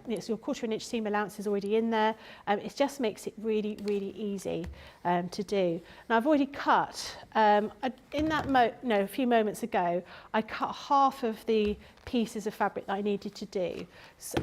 it's your 1/4 inch seam allowance is already in there. It just makes it really, really easy to do. Now I've already cut in that a few moments ago. I cut half of the pieces of fabric that I needed to do,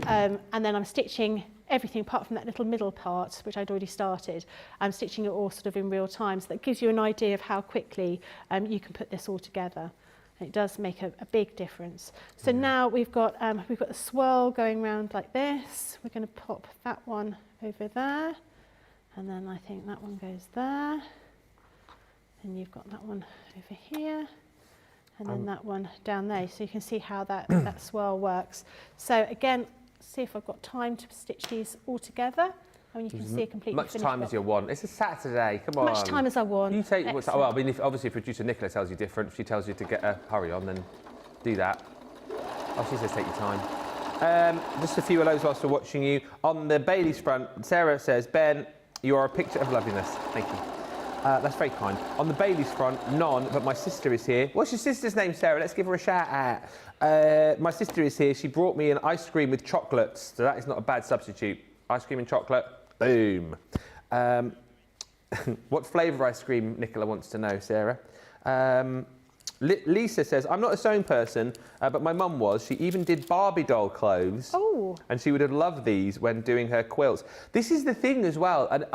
and then I'm stitching everything apart from that little middle part, which I'd already started. I'm stitching it all sort of in real time, so that gives you an idea of how quickly you can put this all together. And it does make a big difference. So now we've got the swirl going around like this. We're going to pop that one over there, and then I think that one goes there, and you've got that one over here, and then that one down there. So you can see how that swirl works. So again, see if I've got time to stitch these all together. I mean, you can see a completely much time as you want. It's a Saturday. Come on. Much time as I want. You take. Well, I mean, obviously, if producer Nicola tells you different, if she tells you to get a hurry on, then do that. Oh, she says take your time. Just a few hellos whilst we're watching you. On the Bailey's front, Sarah says, Ben, you are a picture of loveliness. Thank you. That's very kind. On the Bailey's front, none, but my sister is here. What's your sister's name, Sarah? Let's give her a shout out. My sister is here. She brought me an ice cream with chocolates, so that is not a bad substitute. Ice cream and chocolate, boom. What flavour ice cream, Nicola wants to know, Sarah. Lisa says, I'm not a sewing person, but my mum was. She even did Barbie doll clothes. Oh. And she would have loved these when doing her quilts. This is the thing as well, and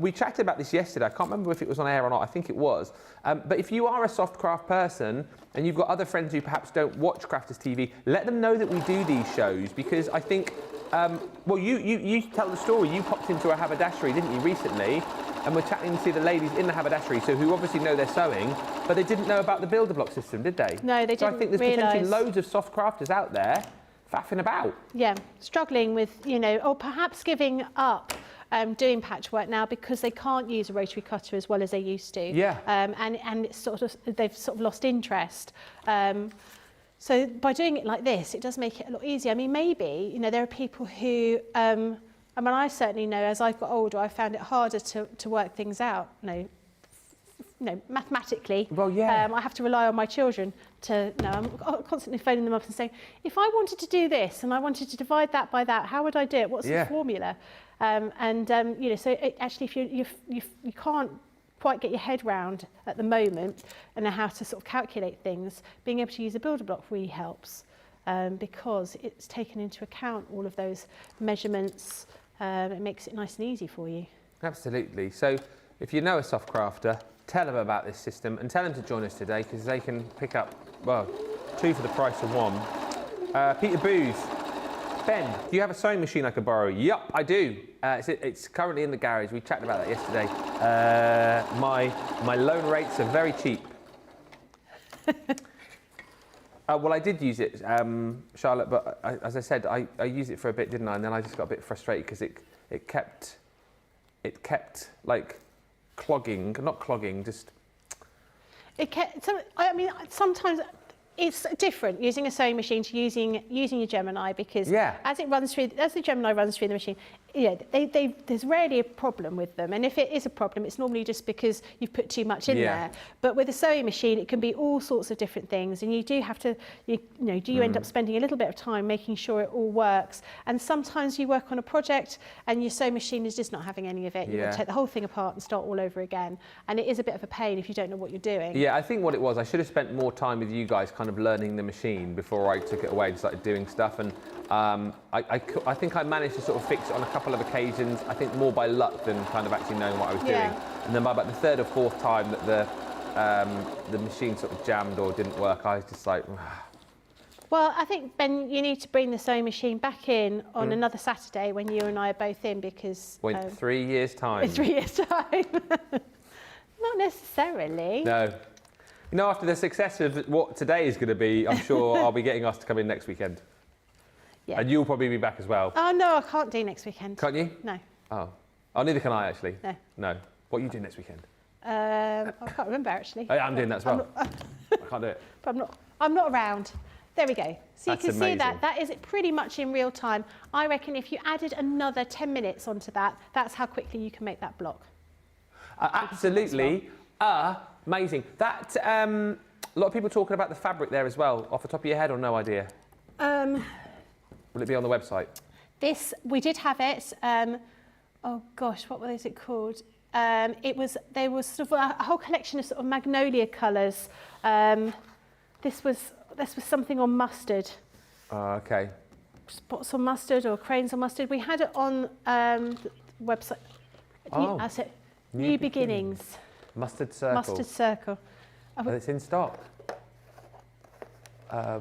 we chatted about this yesterday. I can't remember if it was on air or not. I think it was. But if you are a soft craft person and you've got other friends who perhaps don't watch Crafters TV, let them know that we do these shows, because I think, well, you tell the story. You popped into a haberdashery, didn't you, recently? And we're chatting to the ladies in the haberdashery, so who obviously know their sewing, but they didn't know about the builder block system, did they? No, they didn't. So I think there's potentially loads of soft crafters out there faffing about. Yeah, struggling with, you know, or perhaps giving up doing patchwork now because they can't use a rotary cutter as well as they used to. Yeah. And it's they've sort of lost interest. So by doing it like this, it does make it a lot easier. I mean, maybe, there are people who, I certainly know as I've got older, I found it harder to work things out, mathematically. Well, yeah. I have to rely on my children I'm constantly phoning them up and saying, if I wanted to do this and I wanted to divide that by that, how would I do it? What's the formula? So actually, if you can't quite get your head round at the moment and know how to sort of calculate things, being able to use a builder block really helps because it's taken into account all of those measurements. It makes it nice and easy for you. Absolutely. So if you know a soft crafter, tell them about this system and tell them to join us today because they can pick up, 2 for the price of 1. Peter Booth. Ben, do you have a sewing machine I could borrow? Yup, I do. It's currently in the garage. We chatted about that yesterday. My loan rates are very cheap. Well, I did use it, Charlotte, but as I said, I used it for a bit, didn't I? And then I just got a bit frustrated because it kept like clogging, not clogging, just. Sometimes it's different using a sewing machine to using your Gemini because as the Gemini runs through the machine, there's rarely a problem with them. And if it is a problem, it's normally just because you've put too much in there. But with a sewing machine, it can be all sorts of different things. And you do have to, end up spending a little bit of time making sure it all works. And sometimes you work on a project and your sewing machine is just not having any of it. You've got to take the whole thing apart and start all over again. And it is a bit of a pain if you don't know what you're doing. Yeah, I think what it was, I should have spent more time with you guys kind of learning the machine before I took it away and started doing stuff. And I think I managed to sort of fix it on a couple of occasions, I think more by luck than kind of actually knowing what I was doing. And then by about the third or fourth time that the machine sort of jammed or didn't work, I was just like... Well, I think, Ben, you need to bring the sewing machine back in on another Saturday when you and I are both in because... In 3 years' time. In 3 years' time. Not necessarily. No. After the success of what today is going to be, I'm sure I'll be getting us to come in next weekend. Yeah. And you'll probably be back as well. Oh, no, I can't do next weekend. Can't you? No. Oh, neither can I, actually. No. No. What are you doing next weekend? I can't remember, actually. I'm doing that as well. I can't do it. But I'm not around. There we go. So That's you can amazing. see that is pretty much in real time. I reckon if you added another 10 minutes onto that, that's how quickly you can make that block. Absolutely amazing. That a lot of people talking about the fabric there as well. Off the top of your head, or no idea? Will it be on the website? We did have it. Oh gosh, what was it called? There was sort of a whole collection of sort of magnolia colours. This was something on mustard. Okay. Spots on mustard or cranes on mustard. We had it on the website. New Beginnings. Mustard Circle. Mustard Circle. It's in stock.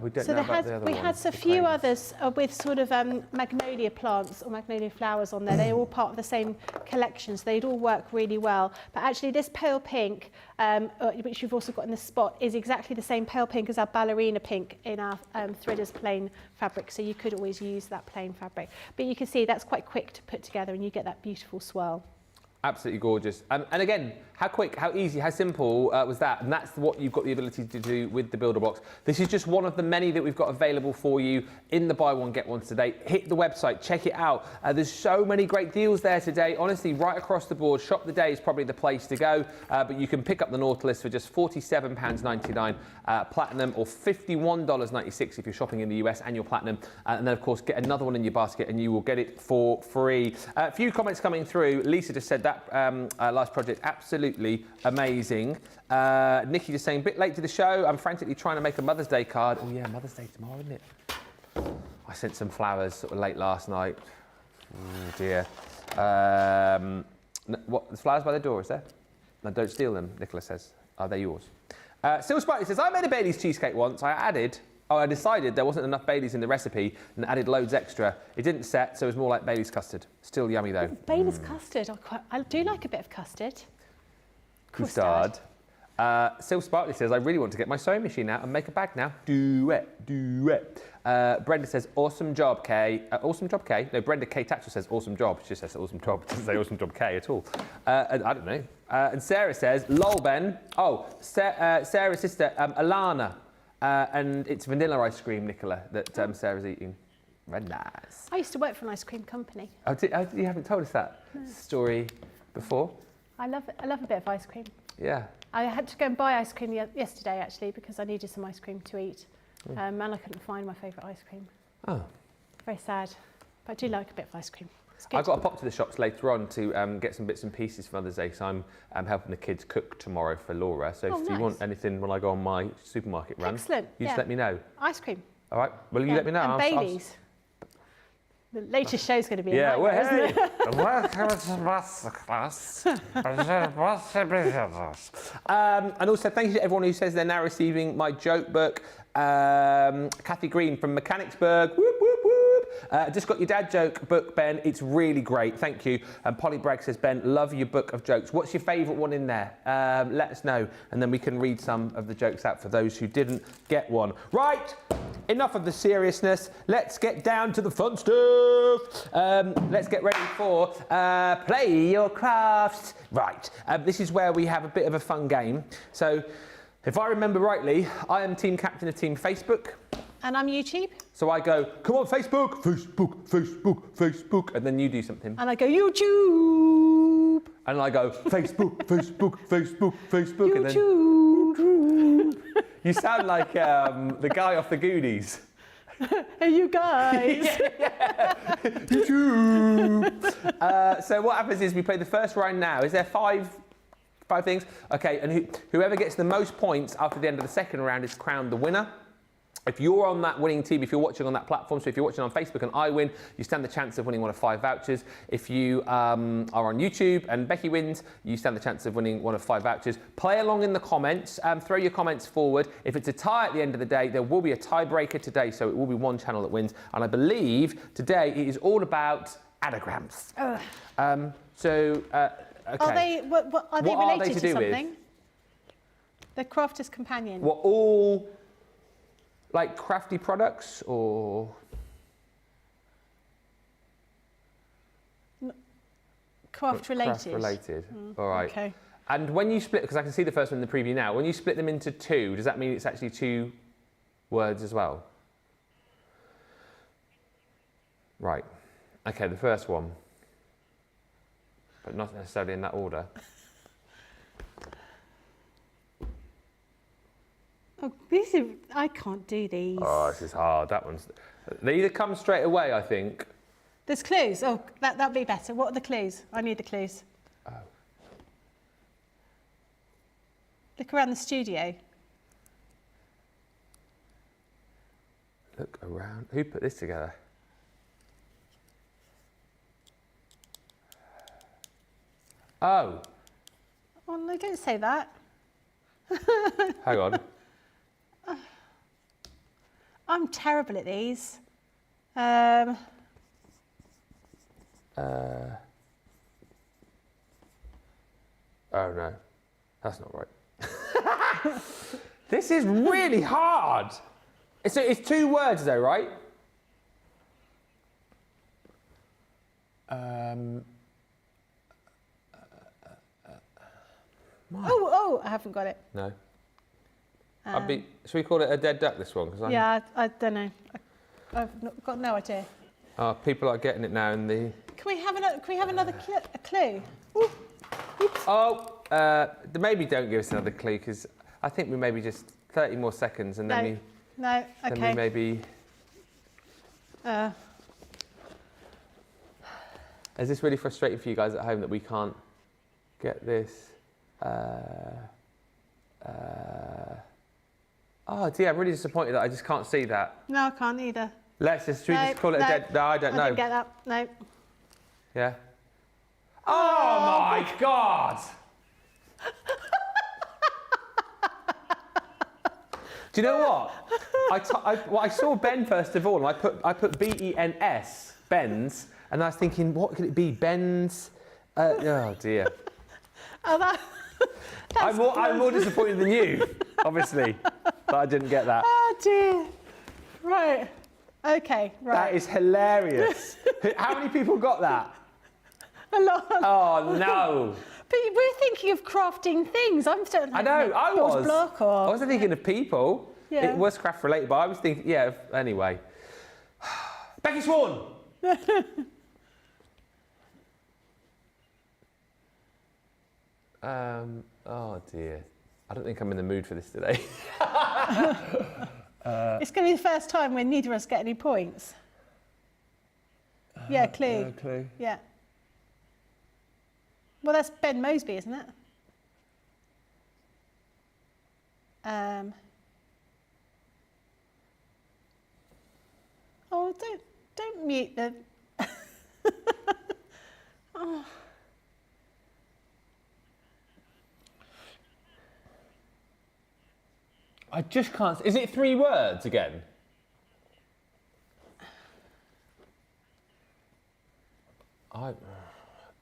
We don't know about the other we ones, had a few others with sort of magnolia plants or magnolia flowers on there. They're all part of the same collection, so they'd all work really well. But actually this pale pink, which you've also got in the spot, is exactly the same pale pink as our ballerina pink in our Threaders plain fabric, so you could always use that plain fabric. But you can see that's quite quick to put together and you get that beautiful swirl. Absolutely gorgeous. And again, how quick, how easy, how simple was that? And that's what you've got the ability to do with the builder box. This is just one of the many that we've got available for you in the buy one, get one today. Hit the website, check it out. There's so many great deals there today. Honestly, right across the board, Shop the Day is probably the place to go. But you can pick up the Nautilus for just £47.99 platinum, or $51.96 if you're shopping in the US and you're platinum. And then, of course, get another one in your basket and you will get it for free. A few comments coming through. Lisa just said that last project, absolutely amazing. Nikki just saying, a bit late to the show. I'm frantically trying to make a Mother's Day card. Oh yeah, Mother's Day tomorrow, isn't it? I sent some flowers sort of late last night. Oh dear. What, the flowers by the door, is there? No, don't steal them, Nicola says. Are they yours? Sil Sprightly says, I made a Bailey's cheesecake once. I decided there wasn't enough Bailey's in the recipe and added loads extra. It didn't set, so it was more like Bailey's custard. Still yummy though. Bailey's custard, I do like a bit of custard. Custard. Sil Sparkley says, I really want to get my sewing machine out and make a bag now. Do it, do it. Brenda says, awesome job, Kay. Awesome job, Kay? No, Brenda K. Thatcher says, awesome job. She just says, awesome job. She doesn't say awesome job, Kay, at all. And I don't know. And Sarah says, lol, Ben. Oh, Sarah's sister, Alana. And it's vanilla ice cream, Nicola, that Sarah's eating. Very nice. I used to work for an ice cream company. Oh, you haven't told us that story before? I love it. I love a bit of ice cream. Yeah. I had to go and buy ice cream yesterday, actually, because I needed some ice cream to eat. And I couldn't find my favourite ice cream. Oh. Very sad. But I do like a bit of ice cream. It's good. I've got to pop to the shops later on to get some bits and pieces for Mother's Day, so I'm helping the kids cook tomorrow for Laura. So if you want anything when I go on my supermarket run, excellent. You just let me know. Ice cream. All right. Well, you let me know. And Baileys. The latest show's going to be a nightmare, isn't it? Welcome to masterclass. And also, thank you to everyone who says they're now receiving my joke book. Kathy Green from Mechanicsburg. Whoop, whoop, whoop. Just got your dad joke book, Ben. It's really great. Thank you. And Polly Bragg says, Ben, love your book of jokes. What's your favourite one in there? Let us know. And then we can read some of the jokes out for those who didn't get one. Right. Enough of the seriousness. Let's get down to the fun stuff. Let's get ready for Play Your Crafts. Right. This is where we have a bit of a fun game. So, if I remember rightly, I am team captain of Team Facebook. And I'm YouTube. So I go, come on, Facebook, Facebook, Facebook, Facebook, and then you do something. And I go, YouTube. And I go, Facebook, Facebook, Facebook, Facebook, and then YouTube. you sound like the guy off the Goonies. Hey, you guys. Yeah. YouTube. So what happens is we play the first round now. Is there five things? Okay, and whoever gets the most points after the end of the second round is crowned the winner. If you're on that winning team, if you're watching on that platform, so if you're watching on Facebook and I win, you stand the chance of winning one of 5 vouchers. If you are on YouTube and Becky wins, you stand the chance of winning one of 5 vouchers. Play along in the comments, throw your comments forward. If it's a tie at the end of the day, there will be a tiebreaker today, so it will be one channel that wins. And I believe today it is all about anagrams. Okay. Are they, are they What related to to do with? something? They're Crafter's Companion. What, all like crafty products or? Craft related. Craft related. All right. Okay. And when you split, because I can see the first one in the preview now, when you split them into 2, does that mean it's actually 2 words as well? Right. Okay, the first one. But not necessarily in that order. Oh, these are, I can't do these. Oh, this is hard. That one's. They either come straight away, I think. There's clues. Oh, that'd be better. What are the clues? I need the clues. Oh. Look around the studio. Look around. Who put this together? Oh. Oh, no, don't say that. Hang on. I'm terrible at these. Oh no, that's not right. This is really hard. It's 2 words though, right? Oh, I haven't got it. No. Should we call it a dead duck, this one? Yeah, I don't know. I've got no idea. People are getting it now in the... Can we have another clue? Ooh. Oops. Oh, maybe don't give us another clue, because I think we maybe just 30 more seconds and then No, okay. Then we maybe... Is this really frustrating for you guys at home that we can't get this? Oh dear, I'm really disappointed that I just can't see that. No, I can't either. Should we just call it a dead... No, I don't know. I didn't get that, no. Yeah? Oh my God! Do you know what? I saw Ben first of all, and I put B-E-N-S, Ben's, and I was thinking, what could it be? Ben's? Oh dear. Oh, I'm more disappointed than you, obviously, that I didn't get that. Oh dear. Right. Okay, right. That is hilarious. How many people got that? A lot. Oh no! But we're thinking of crafting things. I'm still. I know. I was. Block or, I wasn't thinking of people. Yeah. It was craft related, but I was thinking. Yeah. Anyway. Becky Sworn. Oh dear. I don't think I'm in the mood for this today. It's going to be the first time when neither of us get any points. Yeah, clue. Clue. Yeah. Well, that's Ben Moseby, isn't it? Oh, don't mute the. Oh. I just can't. Is it 3 words again?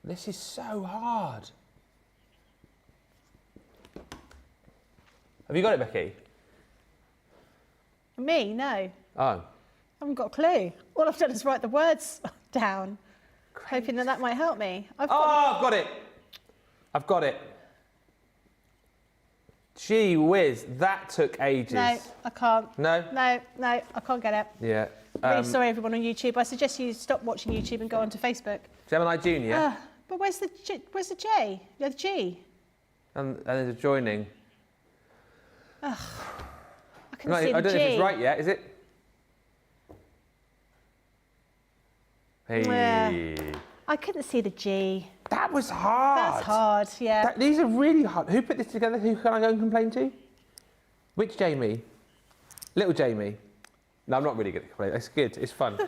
This is so hard. Have you got it, Becky? Me? No. Oh. I haven't got a clue. All I've done is write the words down, hoping that might help me. I've got it. I've got it. Gee whiz, that took ages. No, I can't. No? No, I can't get it. Yeah. Really sorry, everyone on YouTube. I suggest you stop watching YouTube and go onto Facebook. Gemini Junior. But where's the J? Yeah, the G. And there's a joining. I can No, see the I don't G. know if it's right yet, is it? Hey. Yeah. I couldn't see the G. That was hard. That's hard, yeah. These are really hard. Who put this together? Who can I go and complain to? Which Jamie? Little Jamie. No, I'm not really going to complain. It's good. It's fun.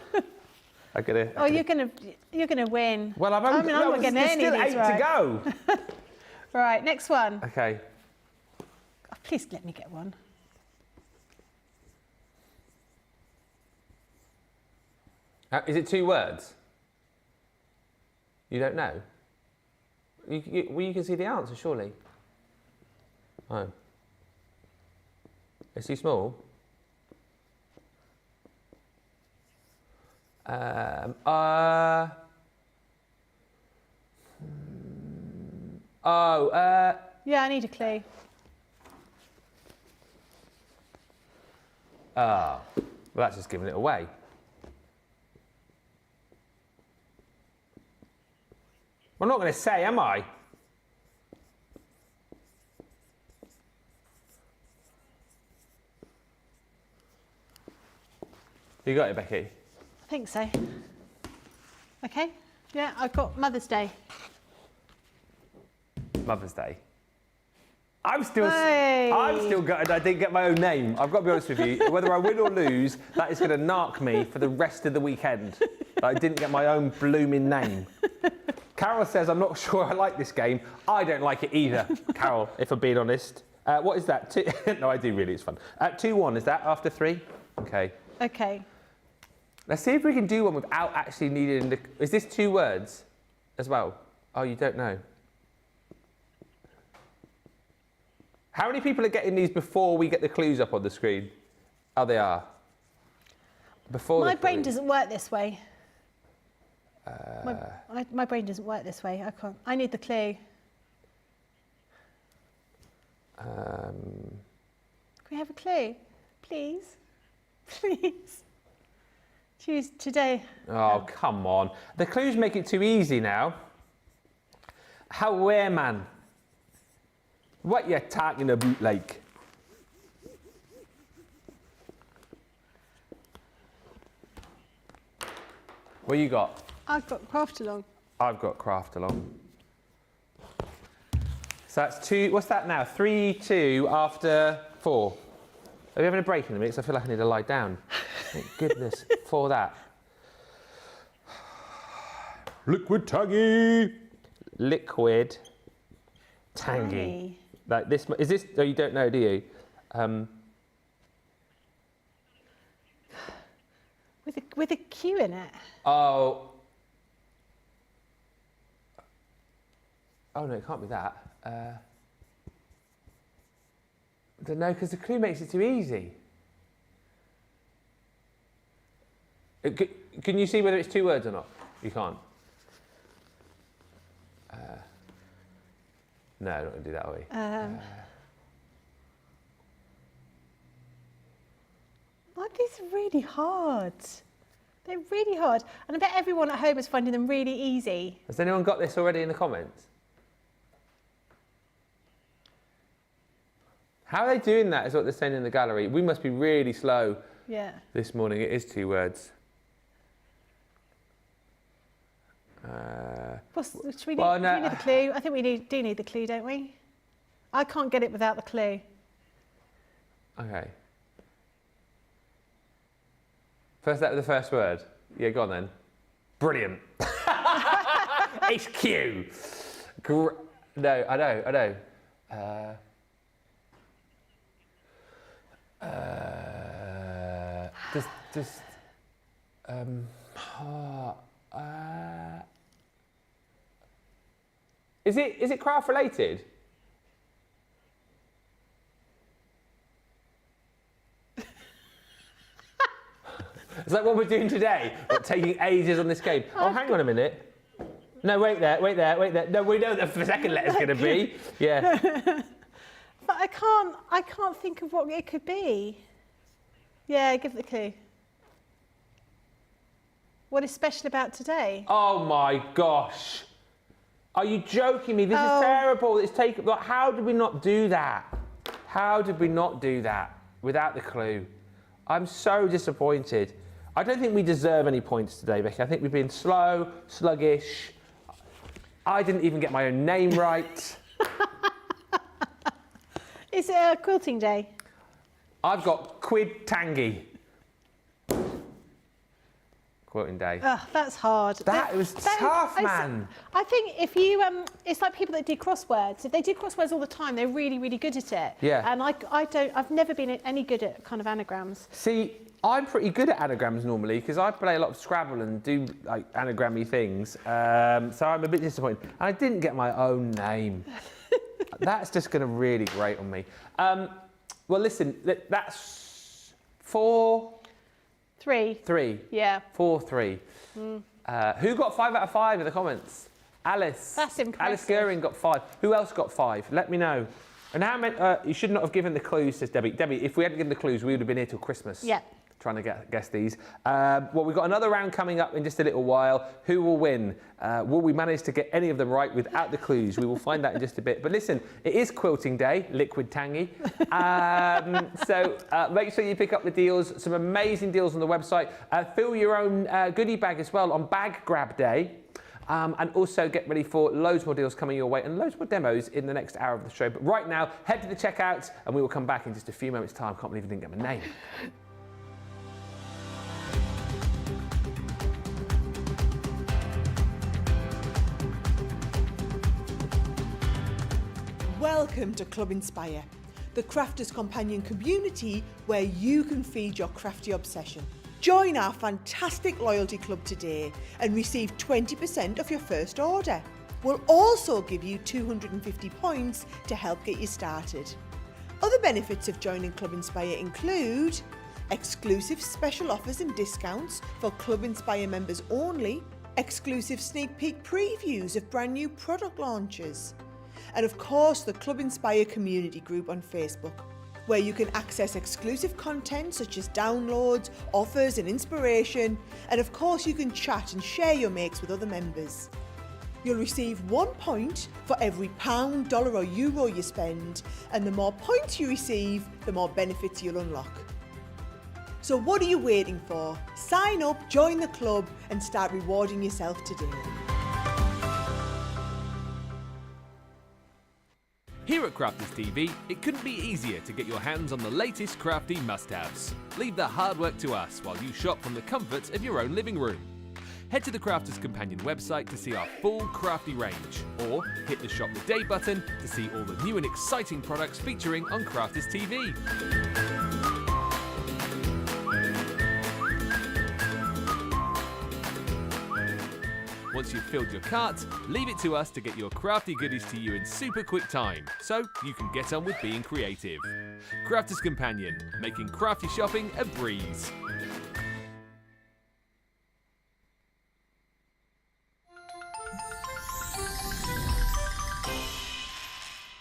You're gonna win. Well, I'm only. I'm not getting there's any still of these 8 right. to go. Right, next one. Okay. Oh, please let me get one. Is it 2 words? You don't know? You can see the answer, surely. Oh. It's too small? Yeah, I need a clue. Well, that's just giving it away. I'm not going to say, am I? You got it, Becky? I think so. Okay. Yeah, I've got Mother's Day. Mother's Day. I'm still Hey. gutted I didn't get my own name. I've got to be honest with you. Whether I win or lose, that is going to narc me for the rest of the weekend. That I didn't get my own blooming name. Carol says, I'm not sure I like this game. I don't like it either, Carol, if I'm being honest. What is that? No, I do really. It's fun. 2-1, is that after 3? Okay. Okay. Let's see if we can do one without actually needing the... Is this 2 words as well? Oh, you don't know. How many people are getting these before we get the clues up on the screen? Oh, they are. Before My the brain clues. doesn't work this way. My brain doesn't work this way. I can't. I need the clue. Can we have a clue? Please? Please? Choose today. Oh, come on. The clues make it too easy now. How man? What you talking about, like? What you got? I've got craft along. I've got craft along. So that's 2. What's that now? 3-2 after 4. Are we having a break in a minute? 'Cause I feel like I need to lie down. Thank goodness for that. Liquid tangy. Liquid tangy. Like this is this? Oh, you don't know, do you? With a Q in it. Oh. Oh no, it can't be that. I don't know, because the clue makes it too easy. Can you see whether it's 2 words or not? You can't. No, I'm not going to do that, are we? These are really hard. They're really hard. And I bet everyone at home is finding them really easy. Has anyone got this already in the comments? How are they doing that is what they're saying in the gallery. We must be really slow this morning. It is 2 words. Should we need, do we need the clue? I think we do need the clue, don't we? I can't get it without the clue. Okay. First letter of the first word. Yeah, go on then. Brilliant. HQ. No, I know. Is it craft related? It's like what we're doing today, but taking ages on this game. Oh, hang on a minute. No, wait there. No, we know that the second letter's going to be. Yeah. But I can't think of what it could be. Yeah, give the clue. What is special about today? Oh my gosh. Are you joking me? This is terrible. It's taken. Like, how did we not do that? How did we not do that without the clue? I'm so disappointed. I don't think we deserve any points today, Becky. I think we've been slow, sluggish. I didn't even get my own name right. Is it a quilting day? I've got quid tangy. Quilting day. Oh, that's hard. That was tough, man. I think if you, it's like people that do crosswords. If they do crosswords all the time, they're really, really good at it. Yeah. And I've never been any good at kind of anagrams. See, I'm pretty good at anagrams normally because I play a lot of Scrabble and do like anagrammy things. So I'm a bit disappointed. I didn't get my own name. That's just going to really grate on me. Well, listen, that's 4... 3. 3. Yeah. 4-3. Who got 5 out of 5 in the comments? Alice. That's impressive. Alice Goering got 5. Who else got 5? Let me know. And how many? You should not have given the clues, says Debbie. Debbie, if we hadn't given the clues, we would have been here till Christmas. Yeah. Trying to guess these. Well, we've got another round coming up in just a little while. Who will win? Will we manage to get any of them right without the clues? We will find out in just a bit. But listen, it is quilting day, liquid tangy. So make sure you pick up the deals. Some amazing deals on the website. Fill your own goodie bag as well on bag grab day. And also get ready for loads more deals coming your way and loads more demos in the next hour of the show. But right now, head to the checkout and we will come back in just a few moments' time. Can't believe I didn't get my name. Welcome to Club Inspire, the crafters' companion community where you can feed your crafty obsession. Join our fantastic loyalty club today and receive 20% off your first order. We'll also give you 250 points to help get you started. Other benefits of joining Club Inspire include exclusive special offers and discounts for Club Inspire members only, exclusive sneak peek previews of brand new product launches, and of course the Club Inspire community group on Facebook, where you can access exclusive content such as downloads, offers and inspiration, and of course you can chat and share your makes with other members. You'll receive 1 point for every £, dollar or euro you spend, and the more points you receive, the more benefits you'll unlock. So what are you waiting for? Sign up, join the club and start rewarding yourself today. Here at Crafters TV, it couldn't be easier to get your hands on the latest crafty must-haves. Leave the hard work to us while you shop from the comforts of your own living room. Head to the Crafters Companion website to see our full crafty range, or hit the Shop the Day button to see all the new and exciting products featuring on Crafters TV. Once you've filled your cart, leave it to us to get your crafty goodies to you in super quick time, so you can get on with being creative. Crafters Companion, making crafty shopping a breeze.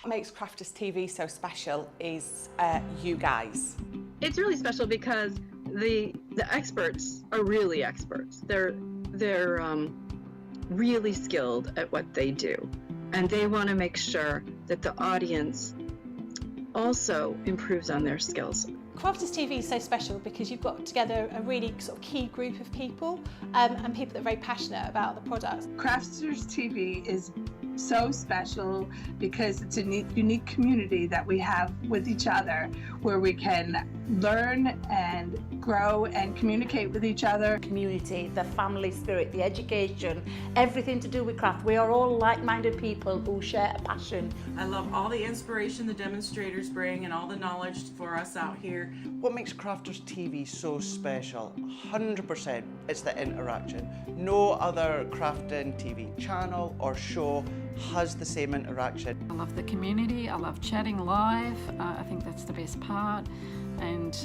What makes Crafters TV so special is you guys. It's really special because the experts are really experts. They're really skilled at what they do, and they want to make sure that the audience also improves on their skills. Crafters TV is so special because you've got together a really sort of key group of people and people that are very passionate about the products. Crafters TV is so special because it's a unique community that we have with each other where we can learn and grow and communicate with each other. Community, the family spirit, the education, everything to do with craft. We are all like-minded people who share a passion. I love all the inspiration the demonstrators bring and all the knowledge for us out here. What makes Crafters TV so special, 100%, it's the interaction. No other crafting TV channel or show has the same interaction. I love the community, I love chatting live, I think that's the best part. And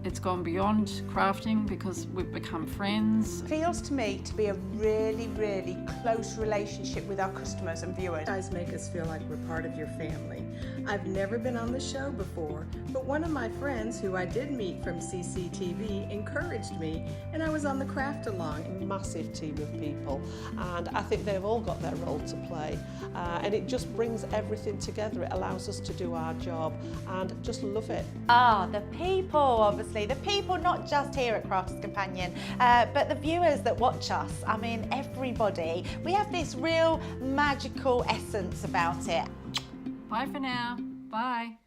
it's gone beyond crafting because we've become friends. It feels to me to be a really, really close relationship with our customers and viewers. You guys make us feel like we're part of your family. I've never been on the show before, but one of my friends who I did meet from CCTV encouraged me, and I was on the craft along. A massive team of people, and I think they've all got their role to play, and it just brings everything together. It allows us to do our job and just love it. The people, obviously, the people not just here at Crafters Companion, but the viewers that watch us. I mean, everybody. We have this real magical essence about it. Bye for now. Bye.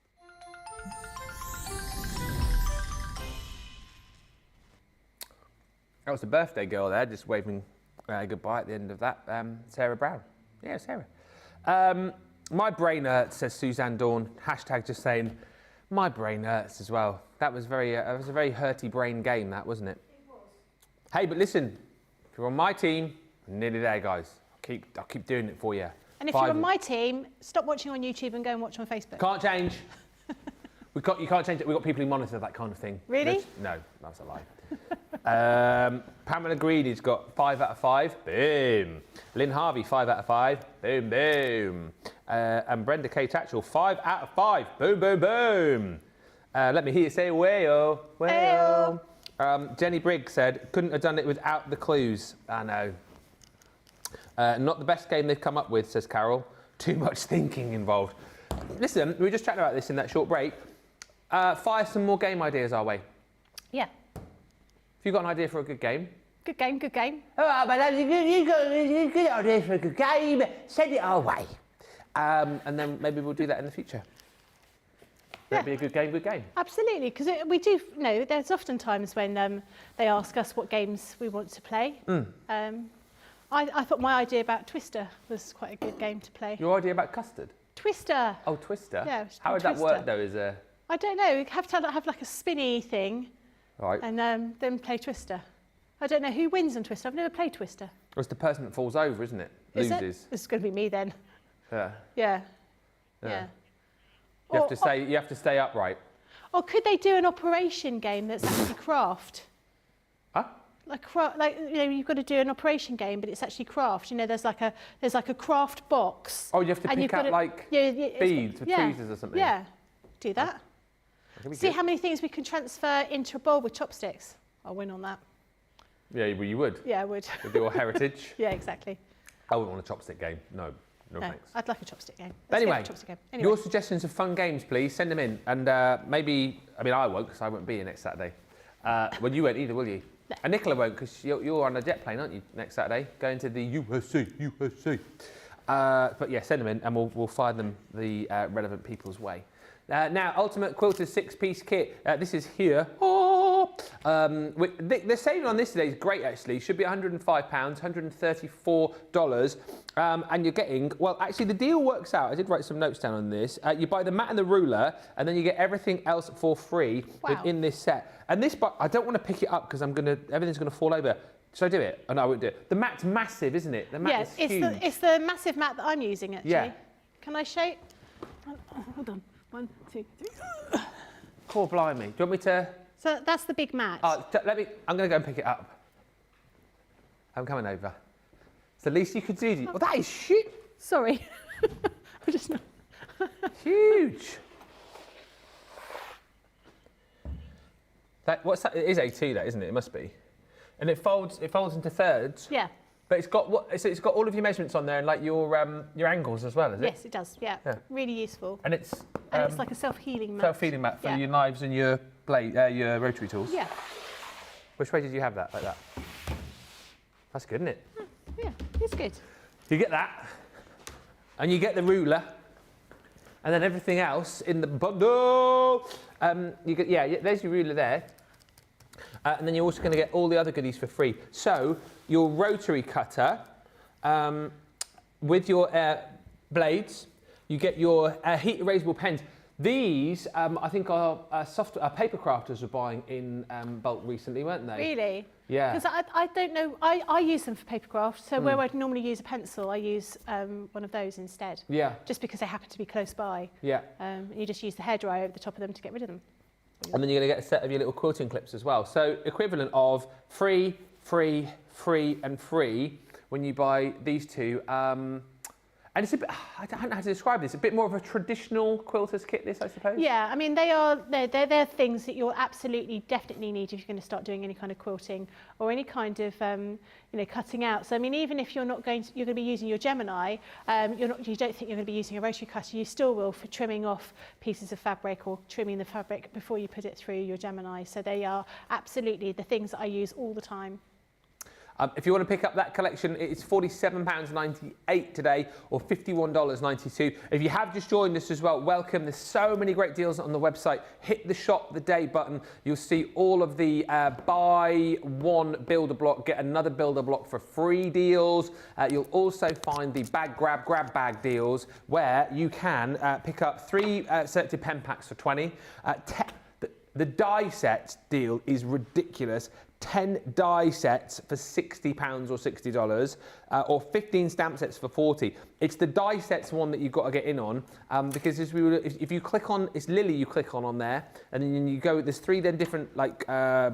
That was the birthday girl there, just waving goodbye at the end of that. Sarah Brown. Yeah, Sarah. My brain hurts, says Suzanne Dawn. Hashtag just saying, my brain hurts as well. That was a very hurty brain game, that, wasn't it? It was. Hey, but listen, if you're on my team, I'm nearly there, guys. I'll keep doing it for you. And if you're on my team, stop watching on YouTube and go and watch on Facebook. Can't change. You can't change it. We've got people who monitor that kind of thing. Really? No, that's a lie. Pamela Greeny's got 5 out of 5. Boom. Lynn Harvey, 5 out of 5. Boom, boom. And Brenda K. Tatchell, 5 out of 5. Boom, boom, boom. Let me hear you say, wayo, wayo. Jenny Briggs said, couldn't have done it without the clues. I know. Not the best game they've come up with, says Carol. Too much thinking involved. Listen, we were just chatting about this in that short break. Fire some more game ideas our way. Yeah. If you've got an idea for a good game. Good game, good game. All right, my love, you've got a good idea for a good game. Send it our way. And then maybe we'll do that in the future. That'd be a good game, good game. Absolutely, because we do know there's often times when they ask us what games we want to play. I thought my idea about Twister was quite a good game to play. Your idea about custard? Twister. Oh, Twister? Yeah. How would that work, though, as a... I don't know. We have to have like a spinny thing. Right. And then play Twister. I don't know who wins on Twister. I've never played Twister. Well, it's the person that falls over, isn't it? Is Loses. it? This is going to be me then. Yeah. Yeah. Yeah. You have to stay upright. Or could they do an operation game that's actually craft? Huh? Like you've got to do an operation game, but it's actually craft. You know, there's like a craft box. Oh, you have to pick out beads with tweezers or something. Yeah, do that. See how many things we can transfer into a bowl with chopsticks. I'll win on that. Yeah, well, you would. Yeah, I would. With your heritage. Yeah, exactly. I wouldn't want a chopstick game. No, thanks. I'd like a chopstick game. Anyway, your suggestions of fun games, please send them in, and maybe I won't because I won't be here next Saturday. Well, you won't either, will you? No. And Nicola won't because you're on a jet plane, aren't you, next Saturday, going to the USA. But yeah, send them in, and we'll fire them the relevant people's way. Now, Ultimate Quilter 6-piece kit. This is here. They're saving on this today is great, actually. Should be £105, $134. And you're getting, well, actually, the deal works out. I did write some notes down on this. You buy the mat and the ruler, and then you get everything else for free within this set. And this, I don't want to pick it up because everything's going to fall over. Should I do it? Oh, no, I won't do it. The mat's massive, isn't it? The mat is huge. It's the massive mat that I'm using, actually. Yeah. Can I show? Oh, hold on. 1, 2, 3. Core blimey. Do you want me to? So that's the big mat. I'm going to go and pick it up. I'm coming over. It's the least you could do. Oh, that is shit. Sorry. I'm just not. Huge. What's that? It is A2, that, isn't it? It must be. And it folds into thirds. Yeah. But it's got it's got all of your measurements on there and like your angles as well, is it? Yes, it does. Yeah. Really useful. And it's like a self-healing mat. Self-healing mat for your knives and your your rotary tools. Yeah. Which way did you have that? Like that? That's good, isn't it? Yeah, it's good. You get that, and you get the ruler, and then everything else in the bundle. You get there's your ruler there. And then you're also going to get all the other goodies for free. So your rotary cutter with your blades, you get your heat erasable pens. These, I think, are paper crafters were buying in bulk recently, weren't they? Really? Yeah. Because I don't know, I use them for paper craft, so where I'd normally use a pencil, I use one of those instead. Yeah. Just because they happen to be close by. Yeah. You just use the hairdryer over the top of them to get rid of them. And then you're going to get a set of your little quilting clips as well. So equivalent of free, free, free and free when you buy these two. And it's a bit, I don't know how to describe this, a bit more of a traditional quilter's kit, this, I suppose? Yeah, I mean, they're things that you'll absolutely, definitely need if you're going to start doing any kind of quilting or any kind of, cutting out. So, I mean, even if you're going to be using your Gemini, you don't think you're going to be using a rotary cutter, you still will for trimming off pieces of fabric or trimming the fabric before you put it through your Gemini. So they are absolutely the things that I use all the time. If you want to pick up that collection, it's £47.98 today or $51.92. If you have just joined us as well, welcome. There's so many great deals on the website. Hit the shop the day button. You'll see all of the buy one builder block, get another builder block for free deals. You'll also find the bag grab bag deals where you can pick up 3 selected pen packs for 20. The die set deal is ridiculous. 10 die sets for £60 or $60, or 15 stamp sets for 40. It's the die sets one that you've got to get in on, because if you click on, it's Lily you click on there, and then you go, there's 3 then different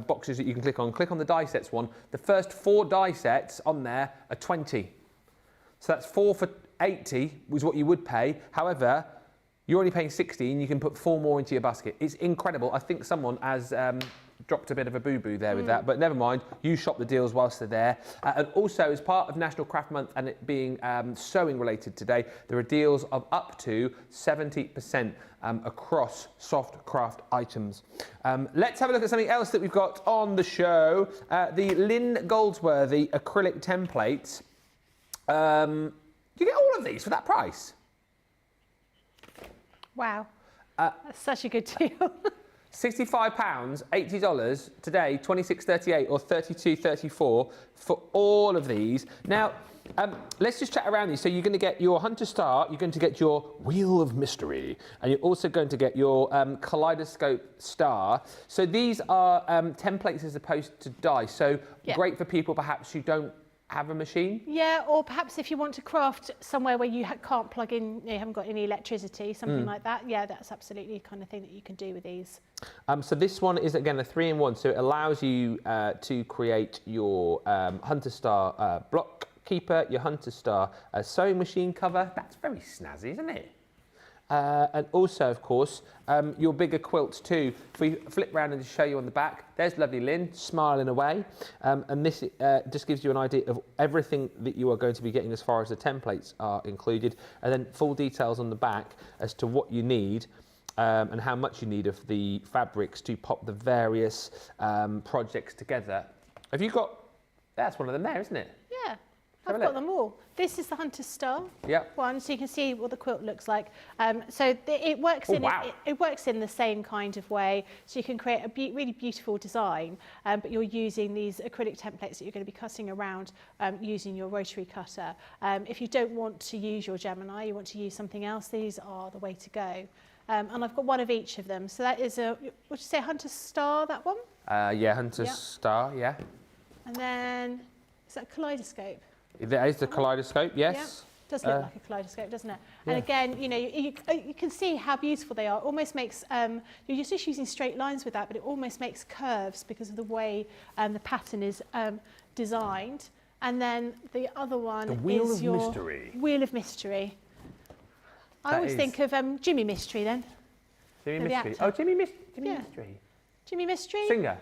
boxes that you can click on. Click on the die sets one. The first 4 die sets on there are 20. So that's 4 for 80 was what you would pay. However, you're only paying 60 and you can put 4 more into your basket. It's incredible. I think someone has dropped a bit of a boo-boo there with that, but never mind. You shop the deals whilst they're there. And also, as part of National Craft Month and it being sewing related today, there are deals of up to 70% across soft craft items. Let's have a look at something else that we've got on the show. The Lynn Goldsworthy acrylic templates. You get all of these for that price? Wow, that's such a good deal. £65, $80 today, $26.38 or $32.34 for all of these. Now, let's just chat around these. So you're going to get your Hunter Star, you're going to get your Wheel of Mystery, and you're also going to get your Kaleidoscope Star. So these are templates as opposed to dies. So great for people perhaps who don't have a machine? Yeah, or perhaps if you want to craft somewhere where you can't plug in, you haven't got any electricity, something like that. Yeah, that's absolutely the kind of thing that you can do with these. So this one is, again, a 3-in-1, so it allows you to create your Hunter Star block keeper, your Hunter Star sewing machine cover. That's very snazzy, isn't it? And also, of course, your bigger quilts too. If we flip round and just show you on the back, there's lovely Lynn smiling away. And this just gives you an idea of everything that you are going to be getting as far as the templates are included. And then full details on the back as to what you need and how much you need of the fabrics to pop the various projects together. Have you got, that's one of them there, isn't it? Yeah. I've got them all. This is the Hunter Star one, so you can see what the quilt looks like. So it works it works in the same kind of way. So you can create a really beautiful design, but you're using these acrylic templates that you're going to be cutting around using your rotary cutter. If you don't want to use your Gemini, you want to use something else, these are the way to go. And I've got one of each of them. So that is a, what did you say, Hunter Star, that one? Yeah, Hunter Star, yeah. And then, is that a kaleidoscope? There is the kaleidoscope, yes. Yeah. Does look like a kaleidoscope, doesn't it? And again, you know, you can see how beautiful they are. It almost makes, you're just using straight lines with that, but it almost makes curves because of the way the pattern is designed. And then the other one is your Wheel of Mystery. I always think of Jimmy Mystery then. Jimmy The Mystery. actor. Oh, Jimmy Mystery. Yeah. Jimmy Mystery? Singer.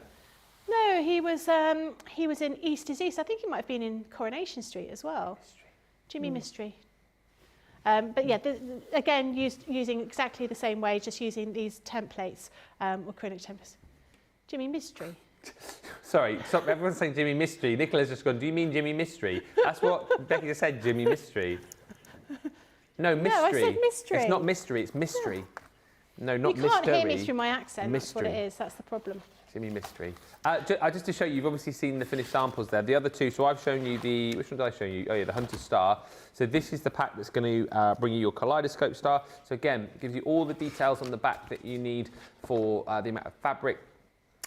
No, he was in East is East. I think he might have been in Coronation Street as well. Jimmy Mystery. But yeah, again, using exactly the same way, just using these templates, acrylic templates. Jimmy Mystery. Sorry, stop, everyone's saying Jimmy Mystery. Nicola's just gone, do you mean Jimmy Mystery? That's what Becky just said, Jimmy Mystery. No, mystery. No, I said mystery. It's not mystery, it's mystery. No, not mystery. You can't hear me through my accent, mystery. That's what it is, that's the problem. Jimmy Mystery. Just to show you, you've obviously seen the finished samples there. The other two, so I've shown you which one did I show you? Oh yeah, the Hunter Star. So this is the pack that's going to bring you your Kaleidoscope Star. So again, it gives you all the details on the back that you need for the amount of fabric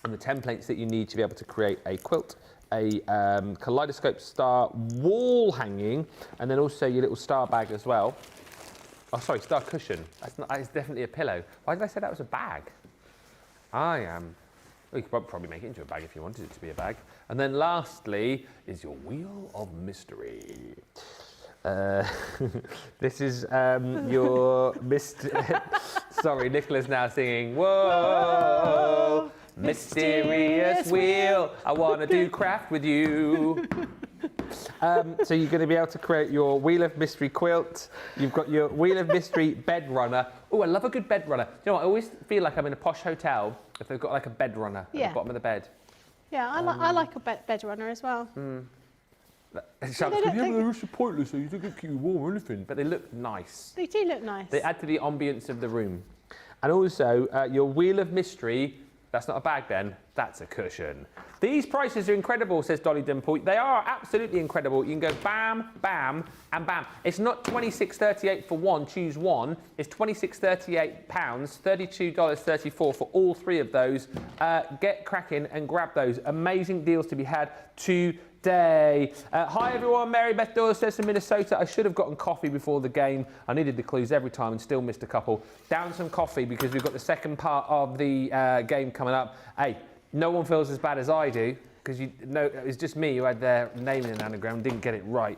and the templates that you need to be able to create a quilt, a Kaleidoscope Star wall hanging, and then also your little star bag as well. Oh, sorry, star cushion. It's definitely a pillow. Why did I say that was a bag? I am. Well, you could probably make it into a bag if you wanted it to be a bag. And then lastly is your Wheel of Mystery. This is your Sorry, Nicola's now singing, whoa, mysterious wheel, I want to do craft with you. So you're going to be able to create your Wheel of Mystery quilt. You've got your Wheel of Mystery bed runner. Oh, I love a good bed runner. You know what, I always feel like I'm in a posh hotel if they've got like a bed runner at the bottom of the bed. Yeah, I like a bed runner as well. They're just pointless, so you don't get warm or anything. But they look nice. They do look nice. They add to the ambience of the room. And also, your Wheel of Mystery, that's not a bag then, that's a cushion. These prices are incredible, says Dolly Dimple. They are absolutely incredible. You can go bam, bam, and bam. It's not $26.38 for one, choose one. It's £26.38, $32.34 for all three of those. Get cracking and grab those. Amazing deals to be had today. Hi everyone, Mary Beth Doyle says from Minnesota, I should have gotten coffee before the game. I needed the clues every time and still missed a couple. Down some coffee because we've got the second part of the game coming up. Hey, no one feels as bad as I do because it's just me who had their name in an anagram, didn't get it right.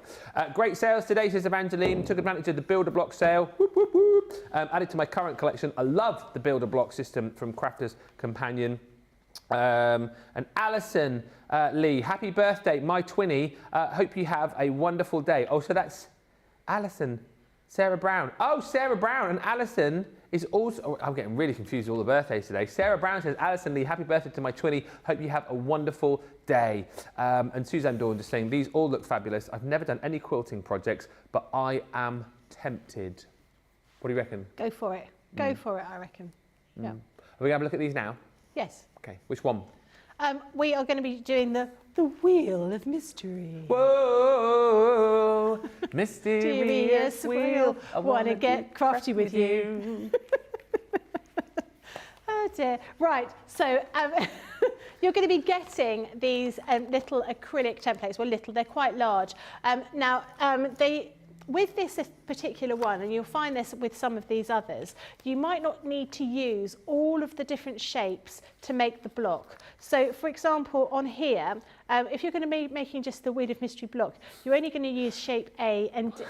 Great sales today, says Evangeline. Took advantage of the builder block sale. Whoop, whoop, whoop. Added to my current collection. I love the builder block system from Crafter's Companion. And Alison Lee, happy birthday, my twinny. Hope you have a wonderful day. Oh, so that's Alison, Sarah Brown. Oh, Sarah Brown and Alison is also, oh, I'm getting really confused with all the birthdays today. Sarah Brown says, Alison Lee, happy birthday to my twinny. Hope you have a wonderful day. And Suzanne Dawn just saying, these all look fabulous. I've never done any quilting projects, but I am tempted. What do you reckon? Go for it. Go for it, I reckon. Yeah. Are we going to have a look at these now? Yes. Okay, which one? We are going to be doing the Wheel of Mystery. Whoa, mysterious wheel, I want to get crafty with you. Oh dear. Right, so you're going to be getting these little acrylic templates. Well, little, they're quite large. With this particular one, and you'll find this with some of these others, you might not need to use all of the different shapes to make the block. So, for example, on here, if you're going to be making just the Wheel of Mystery block, you're only going to use shape A and D.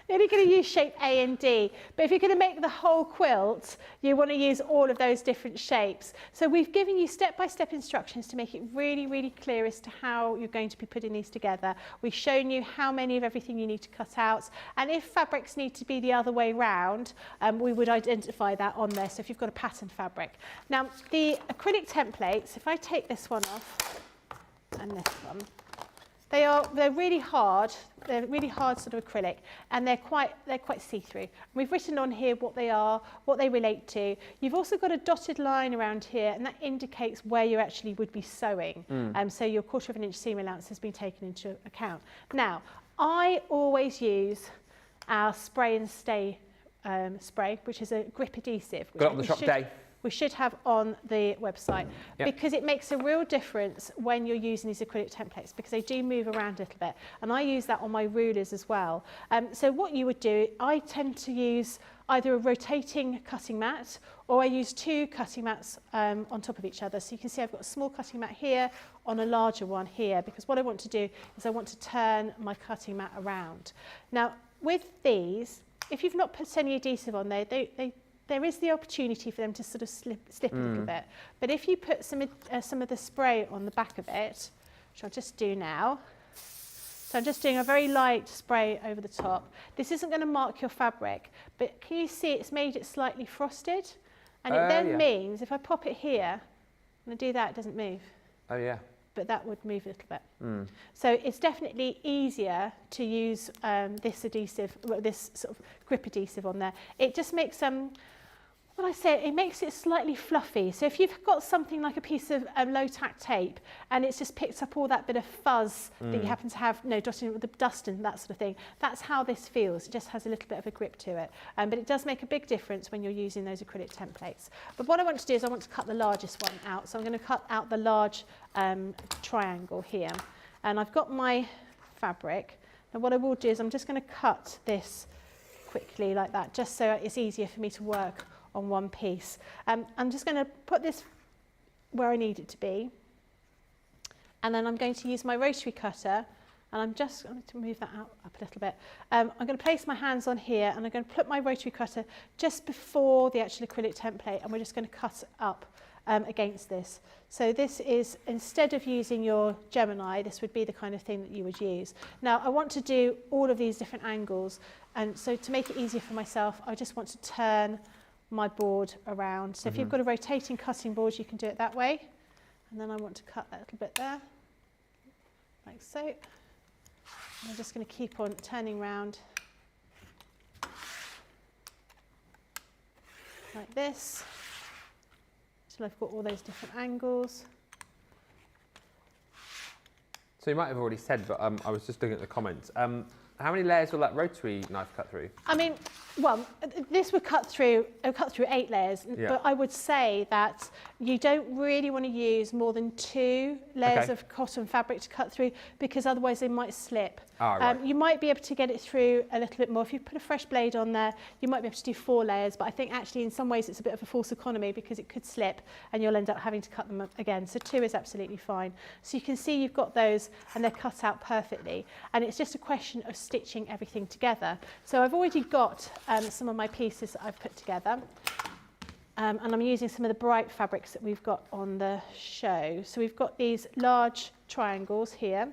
You're only going to use shape A and D. But if you're going to make the whole quilt, you want to use all of those different shapes. So we've given you step-by-step instructions to make it really, really clear as to how you're going to be putting these together. We've shown you how many of everything you need to cut out. And if fabrics need to be the other way round, we would identify that on there. So if you've got a pattern fabric. Now, the acrylic templates, if I take this one off and this one, they're really hard. They're really hard sort of acrylic, and they're quite see-through. We've written on here what they are, what they relate to. You've also got a dotted line around here, and that indicates where you actually would be sewing. So your 1/4 of an inch seam allowance has been taken into account. Now, I always use our spray and stay spray, which is a grip adhesive. Got it on the shop day. We should have on the website, because it makes a real difference when you're using these acrylic templates, because they do move around a little bit, and I use that on my rulers as well. So what you would do, I tend to use either a rotating cutting mat, or I use 2 cutting mats on top of each other. So you can see I've got a small cutting mat here on a larger one here, because what I want to do is I want to turn my cutting mat around. Now, with these, if you've not put any adhesive on there, there is the opportunity for them to sort of slip a little bit. But if you put some of the spray on the back of it, which I'll just do now. So I'm just doing a very light spray over the top. This isn't going to mark your fabric, but can you see it's made it slightly frosted? And it then means if I pop it here, and I do that, it doesn't move. Oh yeah. But that would move a little bit. So it's definitely easier to use this adhesive, this sort of grip adhesive on there. It just makes when I say it makes it slightly fluffy. So if you've got something like a piece of low tack tape and it's just picked up all that bit of fuzz that you happen to have, dotting with the dust and that sort of thing, that's how this feels. It just has a little bit of a grip to it. But it does make a big difference when you're using those acrylic templates. But what I want to do is I want to cut the largest one out. So I'm going to cut out the large triangle here. And I've got my fabric. And what I will do is I'm just going to cut this quickly like that, just so it's easier for me to work on one piece. I'm just going to put this where I need it to be, and then I'm going to use my rotary cutter, and I'm just going to move that out up a little bit. I'm going to place my hands on here, and I'm going to put my rotary cutter just before the actual acrylic template, and we're just going to cut up against this. So this is, instead of using your Gemini, this would be the kind of thing that you would use. Now I want to do all of these different angles, and so to make it easier for myself, I just want to turn my board around. So if you've got a rotating cutting board, you can do it that way. And then I want to cut that little bit there, like so. And I'm just going to keep on turning round like this, until I've got all those different angles. So you might have already said, but I was just looking at the comments. How many layers will that rotary knife cut through? I mean, well, this would cut through 8 layers, but I would say that you don't really want to use more than 2 layers of cotton fabric to cut through, because otherwise they might slip. You might be able to get it through a little bit more. If you put a fresh blade on there, you might be able to do 4 layers, but I think actually in some ways it's a bit of a false economy, because it could slip and you'll end up having to cut them up again. So 2 is absolutely fine. So you can see you've got those and they're cut out perfectly. And it's just a question of stitching everything together. So I've already got some of my pieces that I've put together. And I'm using some of the bright fabrics that we've got on the show. So we've got these large triangles here,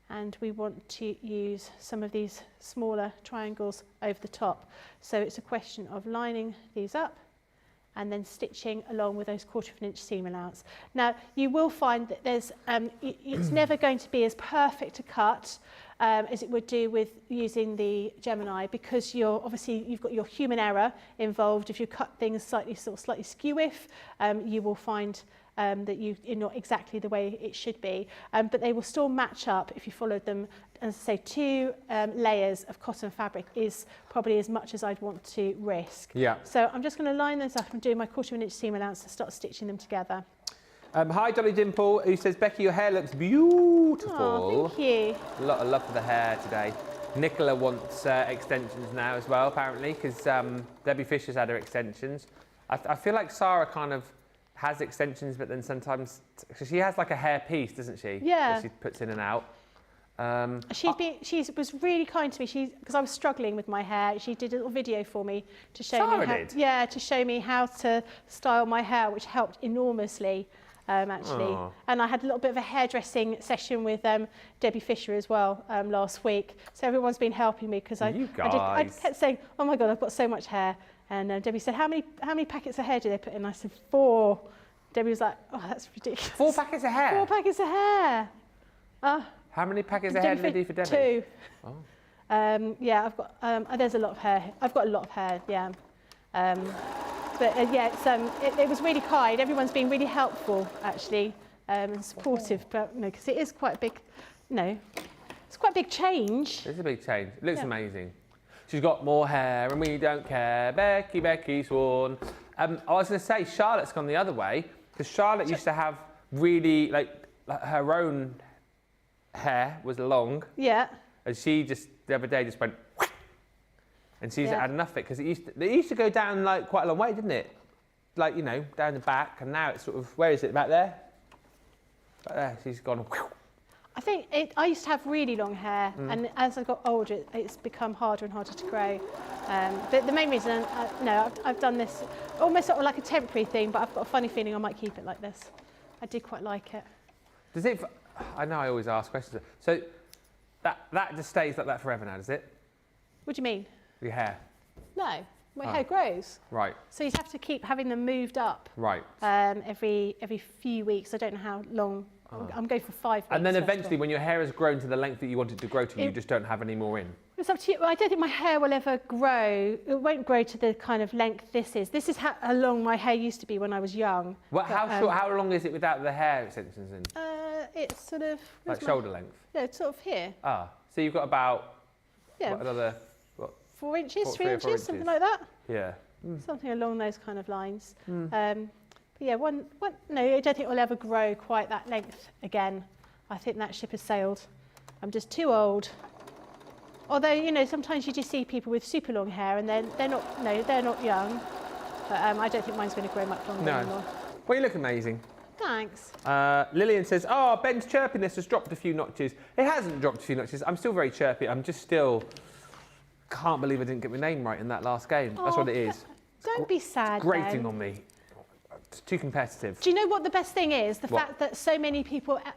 and we want to use some of these smaller triangles over the top. So it's a question of lining these up and then stitching along with those 1/4 inch seam allowance. Now you will find that there's it's never going to be as perfect a cut as it would do with using the Gemini, because you've got your human error involved. If you cut things slightly skew-if, you will find that you're not exactly the way it should be, but they will still match up if you followed them. As I say, 2 layers of cotton fabric is probably as much as I'd want to risk. Yeah. So I'm just going to line those up and do my 1/4 inch seam allowance to start stitching them together. Hi Dolly Dimple, who says, Becky, your hair looks beautiful. Oh, thank you. A lot of love for the hair today. Nicola wants extensions now as well, apparently, because Debbie Fisher's had her extensions. I feel like Sarah kind of has extensions, but then sometimes she has like a hair piece, doesn't she? Yeah. That she puts in and out. She was really kind to me, because I was struggling with my hair. She did a little video for me to show Sarah me how, did? yeah, to show me how to style my hair, which helped enormously. Actually. Aww. And I had a little bit of a hairdressing session with Debbie Fisher as well last week. So everyone's been helping me, because I kept saying, oh my God, I've got so much hair. And Debbie said, how many packets of hair do they put in? I said, 4. Debbie was like, oh, that's ridiculous. 4 packets of hair? 4 packets of hair. How many packets of hair did they do for Debbie? 2. Oh. Yeah, I've got, there's a lot of hair. I've got a lot of hair, yeah. But yeah, it was really kind. Everyone's been really helpful, actually, and supportive, but because it is quite a big, it's quite a big change. It's a big change. It looks amazing. She's got more hair and we don't care. Becky Sworn. I was going to say, Charlotte's gone the other way, because Charlotte used to have really, like her own hair was long. Yeah. And she just, the other day, just went, and she's had enough of it, because it used to go down like quite a long way, didn't it? Like, down the back, and now it's sort of, where is it, back there? Back there, she's gone. I think I used to have really long hair, and as I got older, it's become harder and harder to grow. But the main reason, I've done this almost sort of like a temporary thing, but I've got a funny feeling I might keep it like this. I do quite like it. Does it? I know I always ask questions. So that just stays like that forever now, does it? What do you mean? Your hair. No, my hair grows. Right. So you have to keep having them moved up. Right. Every few weeks. I don't know how long. I'm going for 5 weeks. And then eventually, when your hair has grown to the length that you want it to grow to, you just don't have any more in. It's up to you. Well, I don't think my hair will ever grow. It won't grow to the kind of length this is. This is how long my hair used to be when I was young. Well, how long is it without the hair extensions in? It's sort of... Like shoulder length? Yeah, it's sort of here. Ah, so you've got about another... 4 inches, 3 3 or 4 inches, inches. something like that. Yeah. Something along those kind of lines. But yeah, no, I don't think it will ever grow quite that length again. I think that ship has sailed. I'm just too old. Although, you know, sometimes you just see people with super long hair and they're not young. But I don't think mine's going to grow much longer anymore. Well, you look amazing. Thanks. Lillian says, oh, Ben's chirpiness has dropped a few notches. It hasn't dropped a few notches. I'm still very chirpy. I'm just still... Can't believe I didn't get my name right in that last game. That's what it is. Don't be sad, It's grating Ben. on me. It's too competitive. Do you know what the best thing is? The What? fact that so many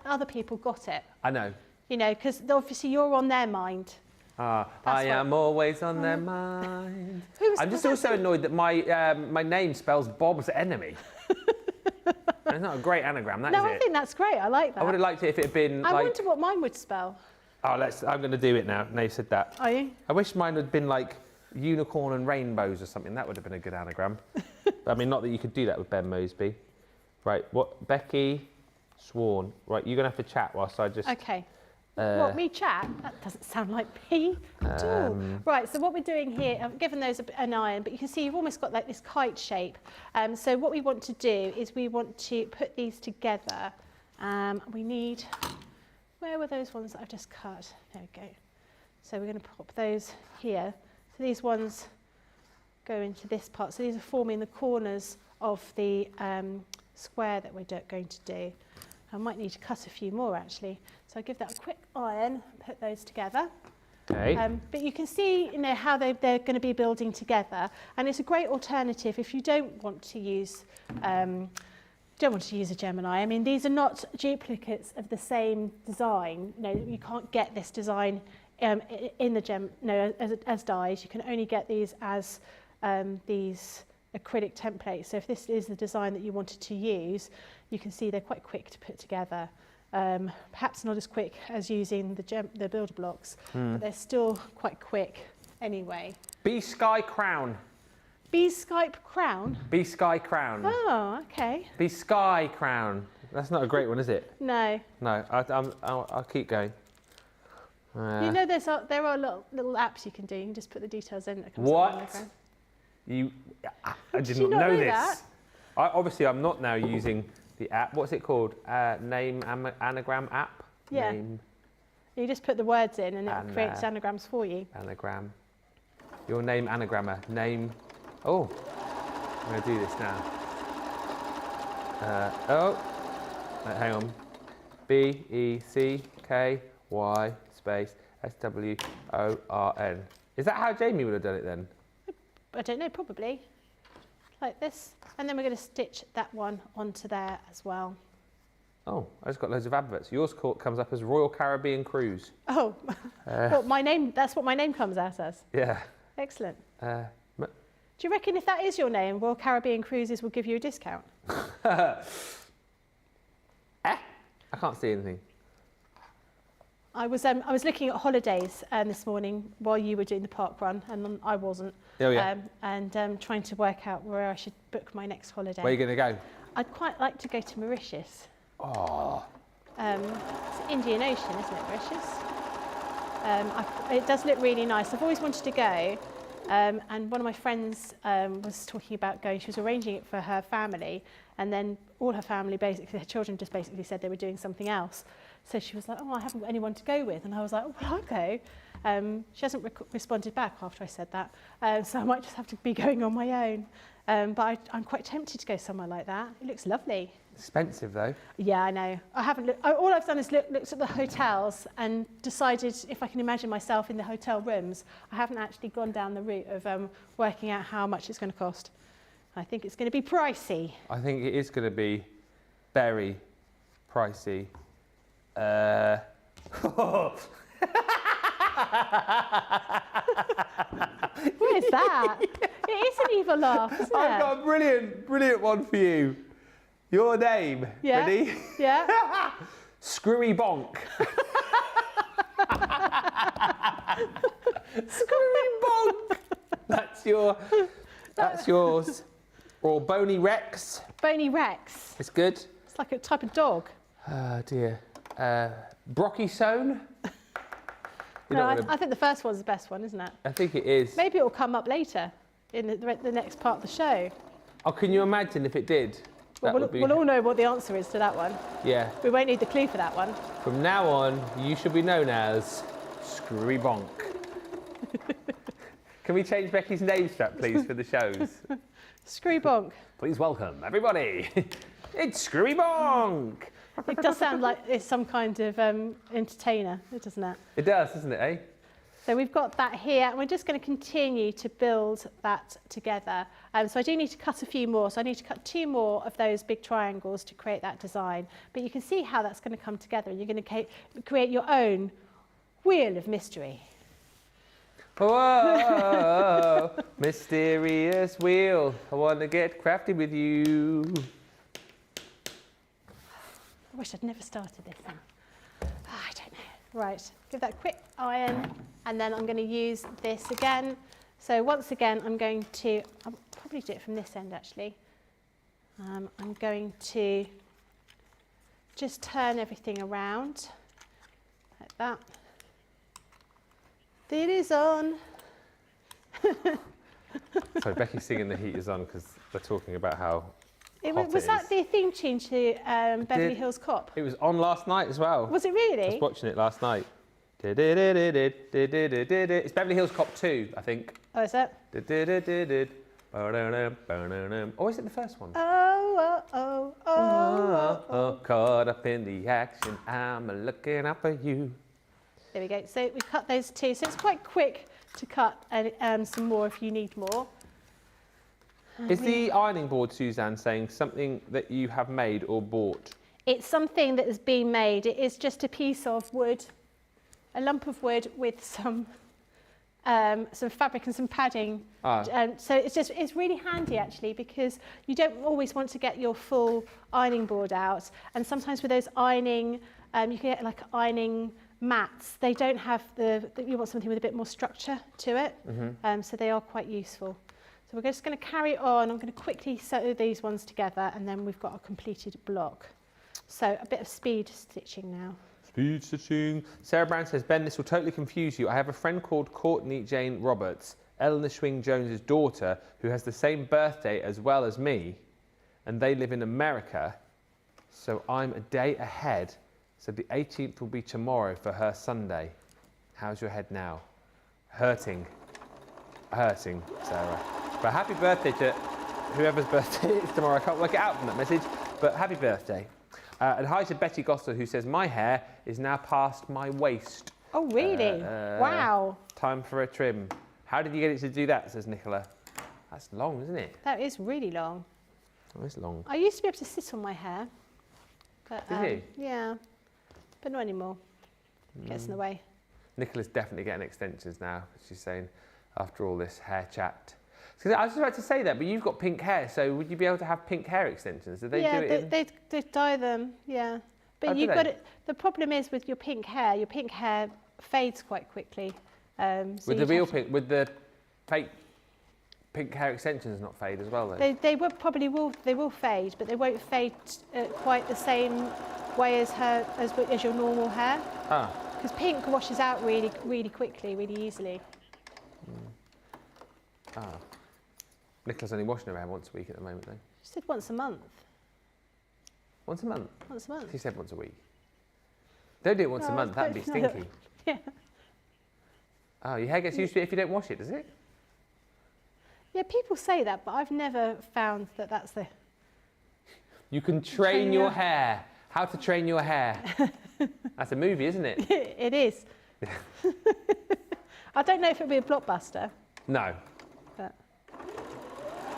other people got it. I know. You know, because obviously you're on their mind. I That's am always on their mind. Who's- I'm just also annoyed that my name spells Bob's enemy. And it's not a great anagram, that is No, I it? think that's great. I like that. I would have liked it if it had been I like... wonder what mine would spell. Oh, I'm going to do it now. You've said that. Are you? I wish mine had been like unicorn and rainbows or something. That would have been a good anagram. I mean, not that you could do that with Ben Moseby. Right, what? Becky Sworn. Right, you're going to have to chat whilst I just... Okay. What, me chat? That doesn't sound like me at all. Right, so what we're doing here, I've given those an iron, but you can see you've almost got like this kite shape. So what we want to do is we want to put these together. We need... Where were those ones that I've just cut? There we go. So we're going to pop those here. So these ones go into this part. So these are forming the corners of the square that we're going to do. I might need to cut a few more actually. So I'll give that a quick iron, put those together. Okay. But you can see, you know, how they're going to be building together. And it's a great alternative if you don't want to use a Gemini. I mean, these are not duplicates of the same design. You know, you can't get this design in the as dies. You can only get these as these acrylic templates. So if this is the design that you wanted to use, you can see they're quite quick to put together. Perhaps not as quick as using the builder blocks, but they're still quite quick anyway. Bee Sky Crown. Bee Skype Crown? Bee Sky Crown. Oh, okay. Bee Sky Crown. That's not a great one, is it? No. No, I'll keep going. You know, there are little apps you can do. You can just put the details in. That comes up on the What? phone. I did not know this. Obviously, I'm not now using the app. What's it called? Name anagram app? Yeah. Name You just put the words in and it creates anagrams for you. anagram. Your name anagrammer. Name. Oh, I'm going to do this now. Hang on. B-E-C-K-Y space S-W-O-R-N. Is that how Jamie would have done it then? I don't know, probably. Like this. And then we're going to stitch that one onto there as well. Oh, I just got loads of adverts. Yours comes up as Royal Caribbean Cruise. Oh, well, that's what my name comes out as. Yeah. Excellent. Do you reckon if that is your name, Royal Caribbean Cruises will give you a discount? I can't see anything. I was looking at holidays this morning while you were doing the park run, and I wasn't. Oh, yeah. Trying to work out where I should book my next holiday. Where are you going to go? I'd quite like to go to Mauritius. Oh. It's the Indian Ocean, isn't it, Mauritius? It does look really nice. I've always wanted to go. And one of my friends was talking about going. She was arranging it for her family, and then all her family, basically, her children just basically said they were doing something else. So she was like, oh, I haven't got anyone to go with. And I was like, oh, well, I'll go. She hasn't responded back after I said that, so I might just have to be going on my own. But I'm quite tempted to go somewhere like that. It looks lovely. Expensive though. Yeah, I know. I haven't looked. All I've done is looked at the hotels and decided if I can imagine myself in the hotel rooms. I haven't actually gone down the route of working out how much it's going to cost. I think it's going to be pricey. I think it is going to be very pricey. What is that? It is an evil laugh, isn't it? I've got a brilliant one for you. Your name, Yeah. ready? Yeah. Screwy Bonk. Screwy Bonk. That's yours. Or Bony Rex. Bony Rex. It's good. It's like a type of dog. Oh dear. Brocky Sown. No, I think the first one's the best one, isn't it? I think it is. Maybe it will come up later in the next part of the show. Oh, can you imagine if it did? Well, we'll all know what the answer is to that one. Yeah. We won't need the clue for that one. From now on, you should be known as Screwy Bonk. Can we change Becky's name strap, please, for the shows? Screwy Bonk. Please welcome, everybody. It's Screwy Bonk. It does sound like it's some kind of entertainer, doesn't it? It does, doesn't it, eh? So we've got that here, and we're just going to continue to build that together. So I do need to cut a few more. So I need to cut 2 more of those big triangles to create that design. But you can see how that's going to come together. You're going to create your own wheel of mystery. Whoa, mysterious wheel. I want to get crafty with you. I wish I'd never started this then. I don't know. Right, give that a quick iron, and then I'm going to use this again. So once again, I'll probably do it from this end actually. I'm going to just turn everything around like that. It is on. So Becky's singing The Heat Is On because they're talking about how Was that the theme tune to Beverly Hills Cop? It was on last night as well. Was it really? I was watching it last night. It's Beverly Hills Cop 2, I think. Oh, is it? Or is it the first one? Oh. Caught up in the action, I'm looking out for you. There we go. So we've cut those 2. So it's quite quick to cut some more if you need more. Is the ironing board, Suzanne, saying something that you have made or bought? It's something that has been made. It is just a piece of wood, a lump of wood with some fabric and some padding. So it's really handy actually, because you don't always want to get your full ironing board out. And sometimes with those ironing, you can get like ironing mats. They don't have you want something with a bit more structure to it. So they are quite useful. So we're just going to carry on. I'm going to quickly sew these ones together, and then we've got a completed block. So a bit of speed stitching now. Speed stitching. Sarah Brown says, Ben, this will totally confuse you. I have a friend called Courtney Jane Roberts, Eleanor Schwing Jones's daughter, who has the same birthday as well as me, and they live in America. So I'm a day ahead. So the 18th will be tomorrow for her Sunday. How's your head now? Hurting. Hurting, Sarah. But happy birthday to whoever's birthday it is tomorrow. I can't work it out from that message, but happy birthday. And hi to Betty Gosler, who says, my hair is now past my waist. Oh, really? Wow. Time for a trim. How did you get it to do that, says Nicola. That's long, isn't it? That is really long. Oh, it's long. I used to be able to sit on my hair. But, Did you? Yeah, but not anymore. Gets in the way. Nicola's definitely getting extensions now, she's saying, after all this hair chat. I was just about to say that, but you've got pink hair, so would you be able to have pink hair extensions? Did they do it they dye them, yeah. But you've got it. The problem is with your pink hair fades quite quickly. So with the real pink, with the fake pink hair extensions not fade as well, though? They will fade, but they won't fade quite the same way as your normal hair. Because pink washes out really, really quickly, really easily. Nicola's only washing her hair once a week at the moment, though. She said once a month. Once a month? Once a month. She said once a week. Don't do it once a month, that'd be stinky. Yeah. Oh, your hair gets used to it if you don't wash it, does it? Yeah, people say that, but I've never found that that's the... You can train your hair. How to train your hair. That's a movie, isn't it? It is. I don't know if it'll be a blockbuster. No. But...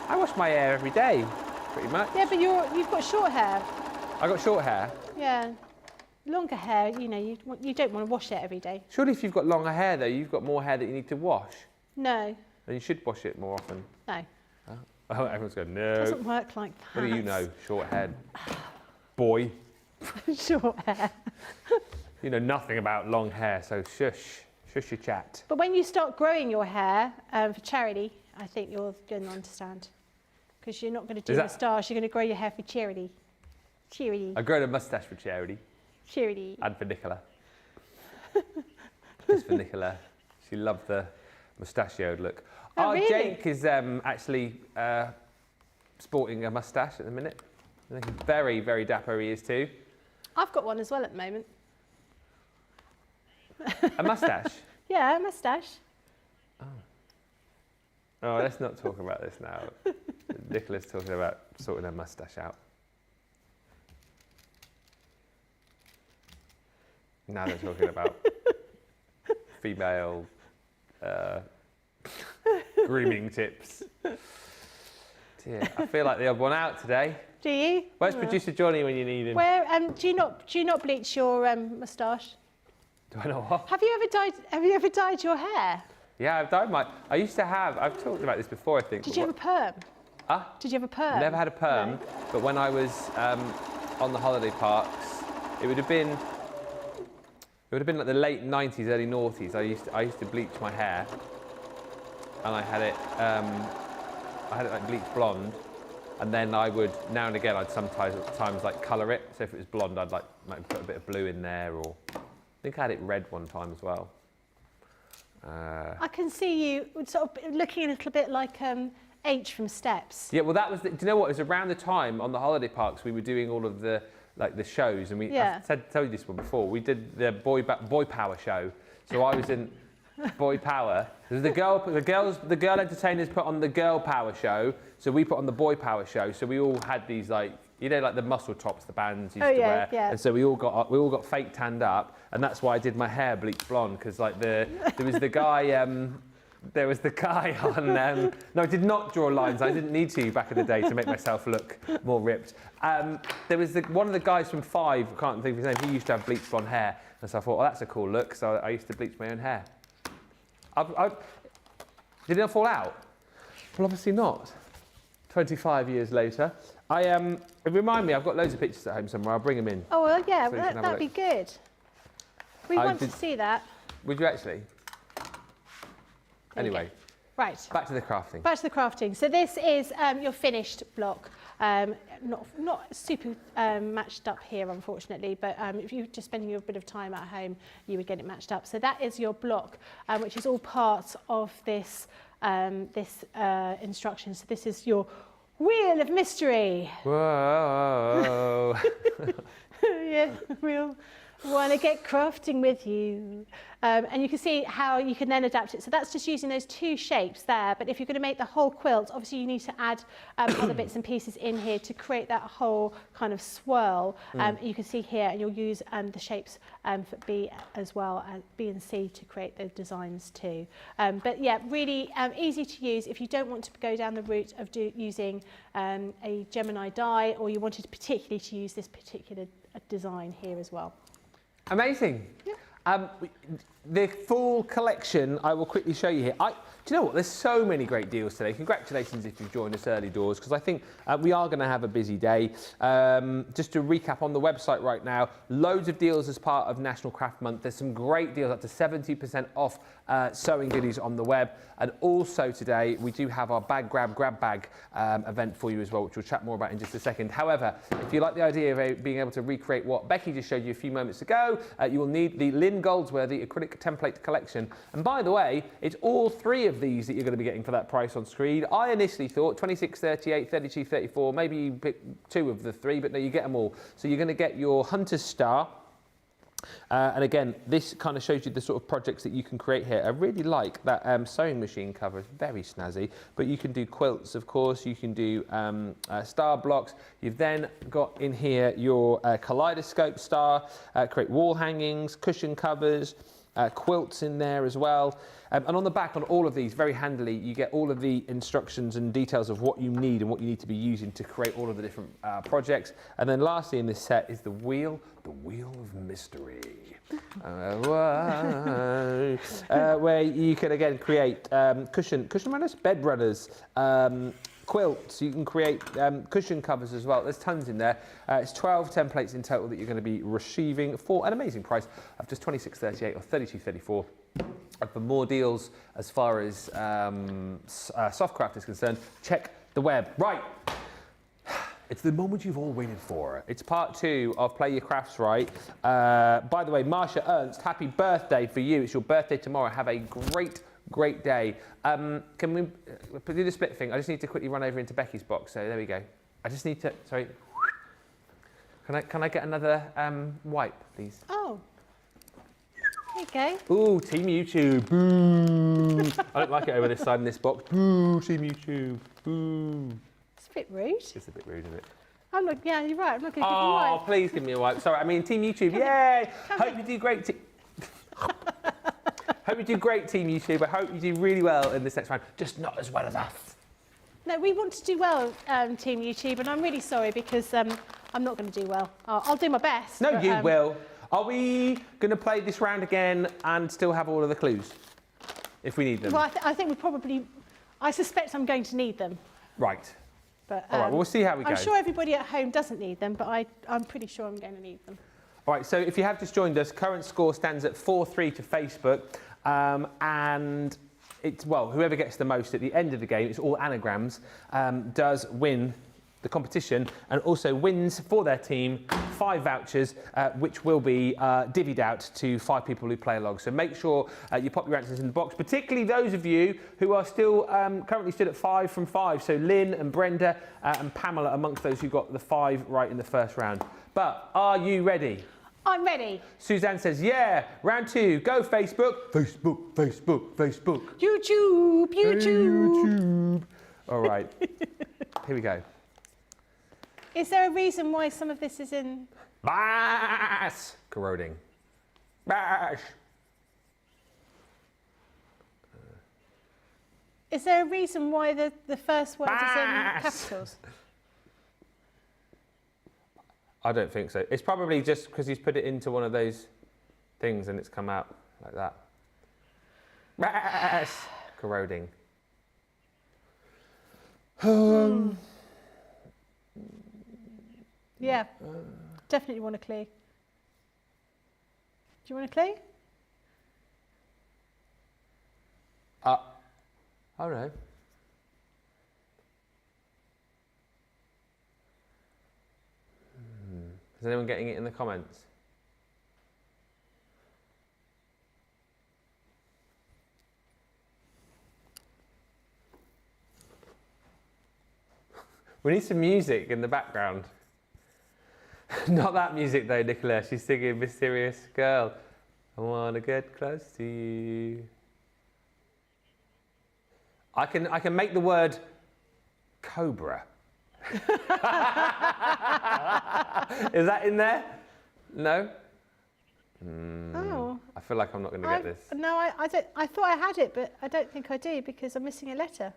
I wash my hair every day, pretty much. Yeah, but you've got short hair. I got short hair. Yeah. Longer hair, you know, you don't want to wash it every day. Surely if you've got longer hair, though, you've got more hair that you need to wash. No. And you should wash it more often. No. Oh, everyone's going, no. It doesn't work like that. What do you know, short-haired boy? Short hair. You know nothing about long hair, so shush. Shush your chat. But when you start growing your hair for charity, I think you're going to understand. Because you're not going to do moustache, you're going to grow your hair for charity. Charity. I grown a moustache for charity. Charity. And for Nicola. Just for Nicola. She loved the mustachioed look. Oh, really? Jake is actually sporting a moustache at the minute. I think very, very dapper he is too. I've got one as well at the moment. A moustache? Yeah, a moustache. Oh, let's not talk about this now. Nicola's talking about sorting her moustache out. Now they're talking about female grooming tips. Dear, I feel like the odd one out today. Do you? Where's producer Johnny when you need him? Where do you not bleach your moustache? Do I know what? Have you ever dyed your hair? Yeah, I've dyed my. I used to have. I've talked about this before, I think. Did you have a perm? Huh? Did you have a perm? Never had a perm, No. but when I was on the holiday parks, it would have been like the late 90s, early noughties. I used to bleach my hair, and I had it like bleached blonde, and then I would now and again I'd sometimes like colour it. So if it was blonde, I'd might put a bit of blue in there, or I think I had it red one time as well. I can see you sort of looking a little bit like H from Steps. Yeah, well that was. Do you know what? It was around the time on the holiday parks we were doing all of the shows, and I've told you this one before. We did the boy power show, so I was in Boy Power. The girl entertainers put on the girl power show, so we put on the boy power show. So we all had these like the muscle tops the bands used to wear, and so we all got fake tanned up, and that's why I did my hair bleach blonde, because like there was the guy. There was the guy on. No, I did not draw lines. I didn't need to back in the day to make myself look more ripped. There was one of the guys from Five. I can't think of his name. He used to have bleached blonde hair, and so I thought, that's a cool look. So I used to bleach my own hair. Did it fall out? Well, obviously not. 25 years later, remind me. I've got loads of pictures at home somewhere. I'll bring them in. Oh well, yeah, So you can have a that'd be look. good. We want to see that. Would you actually? Anyway, Right. back to the crafting. Back to the crafting. So this is your finished block. Not super matched up here, unfortunately, but if you're just spending a bit of time at home, you would get it matched up. So that is your block, which is all part of this instruction. So this is your wheel of mystery. Whoa. Yeah, we'll want to get crafting with you. And you can see how you can then adapt it. So that's just using those two shapes there. But if you're going to make the whole quilt, obviously you need to add other bits and pieces in here to create that whole kind of swirl. You can see here, and you'll use the shapes for B as well, B and C, to create the designs too. But yeah, really easy to use if you don't want to go down the route of using a Gemini die, or you wanted particularly to use this particular design here as well. Amazing. Yeah. The full collection I will quickly show you here. Do you know what? There's so many great deals today. Congratulations if you've joined us early doors, because I think we are going to have a busy day. Just to recap on the website right now, loads of deals as part of National Craft Month. There's some great deals, up to 70% off sewing goodies on the web. And also today, we do have our grab bag event for you as well, which we'll chat more about in just a second. However, if you like the idea of being able to recreate what Becky just showed you a few moments ago, you will need the Lynn Goldsworthy Acrylic Template Collection. And by the way, it's all three of these that you're going to be getting for that price on screen. I initially thought 26, 38, 32, 34, maybe you pick two of the three, but no, you get them all. So you're going to get your Hunter's Star, And again, this kind of shows you the sort of projects that you can create here. I really like that sewing machine cover, it's very snazzy, but you can do quilts, of course, you can do star blocks. You've then got in here your kaleidoscope star, create wall hangings, cushion covers, quilts in there as well. And on the back, on all of these, very handily, you get all of the instructions and details of what you need and what you need to be using to create all of the different projects. And then lastly in this set is the wheel of mystery. Where you can again create cushion runners, bed runners, quilts. You can create cushion covers as well. There's tons in there. It's 12 templates in total that you're going to be receiving for an amazing price of just £26.38 or £32.34. And for more deals as far as Softcraft is concerned, check the web. Right. It's the moment you've all waited for. It's part 2 of Play Your Crafts Right. By the way, Marcia Ernst, happy birthday for you. It's your birthday tomorrow. Have a great day. Can we do the split thing? I just need to quickly run over into Becky's box. So there we go. I just need to, sorry. Can I get another wipe, please? Oh. There you go. Ooh, Team YouTube. Boo. I don't like it over this side in this box. Boo, Team YouTube. Boo. It's a bit rude. It's a bit rude, isn't it? I'm not, yeah, you're right. I'm not going to give you a wipe. Oh, please give me a wipe. Sorry, I mean Team YouTube. Yay! Hope you do great. Hope you do great, Team YouTube. I hope you do really well in this next round. Just not as well as us. No, we want to do well, Team YouTube, and I'm really sorry because I'm not going to do well. I'll do my best. No, but, you will. Are we going to play this round again and still have all of the clues if we need them? Well, I think we probably. I suspect I'm going to need them. Right. But all right. Well, we'll see how we go. I'm sure everybody at home doesn't need them, but I'm pretty sure I'm going to need them. All right. So if you have just joined us, current score stands at 4-3 to Facebook, and it's whoever gets the most at the end of the game. It's all anagrams. Does win the competition and also wins for their team 5 vouchers, which will be divvied out to 5 people who play along. So make sure you pop your answers in the box, particularly those of you who are still currently stood at 5 from 5. So Lynn and Brenda and Pamela amongst those who got the 5 right in the first round. But are you ready? I'm ready. Suzanne says, yeah. Round 2, go Facebook. Facebook, Facebook, Facebook. YouTube, YouTube. Hey, YouTube. All right, here we go. Is there a reason why some of this is in... Bash! Corroding. Bash! Is there a reason why the first word is in capitals? I don't think so. It's probably just because he's put it into one of those things and it's come out like that. Bash! Corroding. Yeah, definitely want a clue. Do you want a clue? Oh no. Is anyone getting it in the comments? We need some music in the background. Not that music though, Nicola. She's singing Mysterious Girl. I want to get close to you. I can make the word cobra. Is that in there? No? Oh. I feel like I'm not going to get this. No, I don't. I thought I had it, but I don't think I do because I'm missing a letter.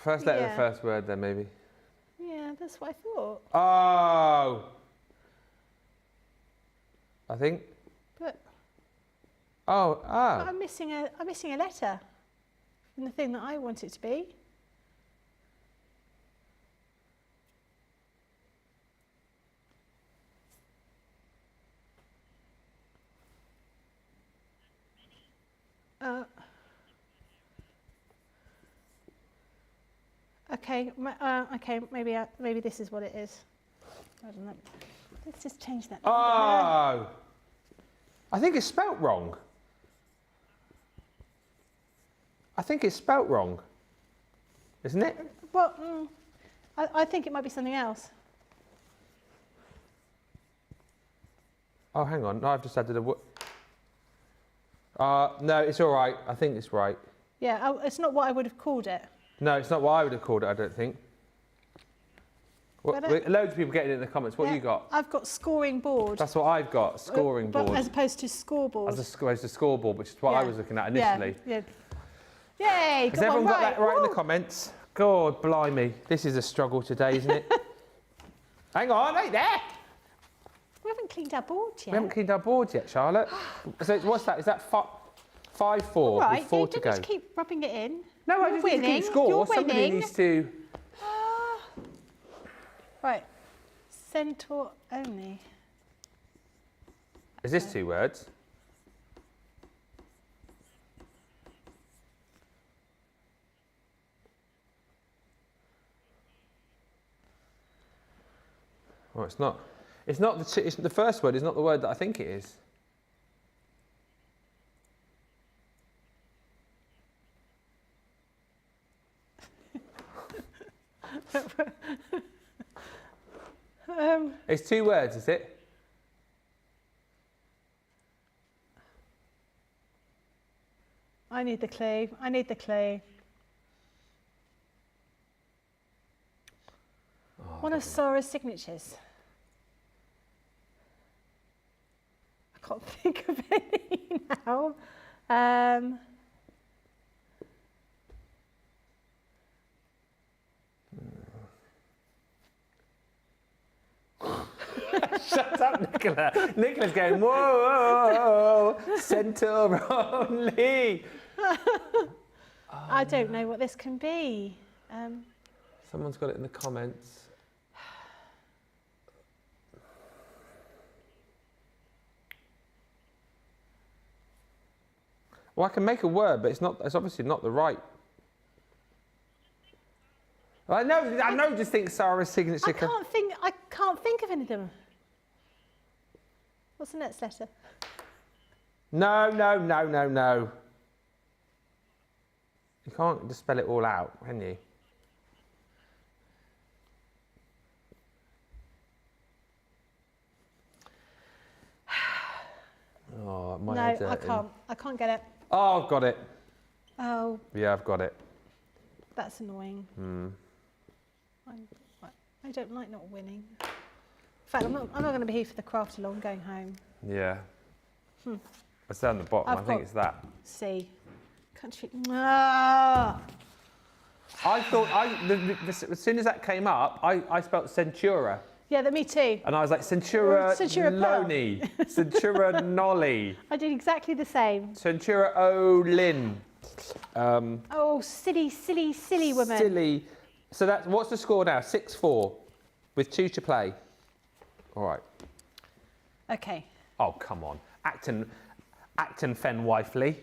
First letter of the first word then, maybe. Yeah, that's what I thought. Oh! I think. But. Oh, ah. But I'm missing a letter from the thing that I want it to be. Okay, okay, maybe this is what it is. I don't know. Let's just change that. Oh! I think it's spelt wrong. I think it's spelt wrong, isn't it? Well, I think it might be something else. Oh, hang on. No, I've just added a word. No, it's all right. I think it's right. Yeah, it's not what I would have called it. No, it's not what I would have called it, I don't think. Loads of people getting it in the comments. What Yeah, you got? I've got scoring board. That's what I've got, scoring board. As opposed to scoreboard. As opposed to scoreboard, which is what I was looking at initially. Yeah. Yay, Has everyone got that right in the comments? God, blimey. This is a struggle today, isn't it? Hang on, ain't there? We haven't cleaned our board yet. We haven't cleaned our board yet, Charlotte. So what's that? Is that 5-4 Right, with 4 you to don't go? need to keep rubbing it in. No, I You're just need to winning. keep score. You're Somebody winning. needs to... Right, centaur only. Is this 2 words? Well, it's not. It's not the first word is not the word that I think it is. It's 2 words, is it? I need the clue. I need the clue. One of Sarah's signatures. I can't think of any now. Shut up, Nicola. Nicola's going, whoa, centaur only. I don't know what this can be. Someone's got it in the comments. Well, I can make a word, but it's obviously not the right. I know. Just think Sarah's signature. I can't think of any of them. What's the next letter? No. You can't just spell it all out, can you? Oh, my head's hurting. I can't get it. Oh, I've got it. Oh. Yeah, I've got it. That's annoying. I don't like not winning. In fact, I'm not going to be here for the craft along. Going home. Yeah. It's down the bottom. I think it's that. C. Country. Ah. I thought as soon as that came up, I spelt Centura. Yeah, me too. And I was like, Centura Loni, Centura Nolly. I did exactly the same. Centura Olin. Oh, silly woman. Silly. So what's the score now? 6-4 with 2 to play. All right. Okay. Oh, come on. Acton Fen Wifely.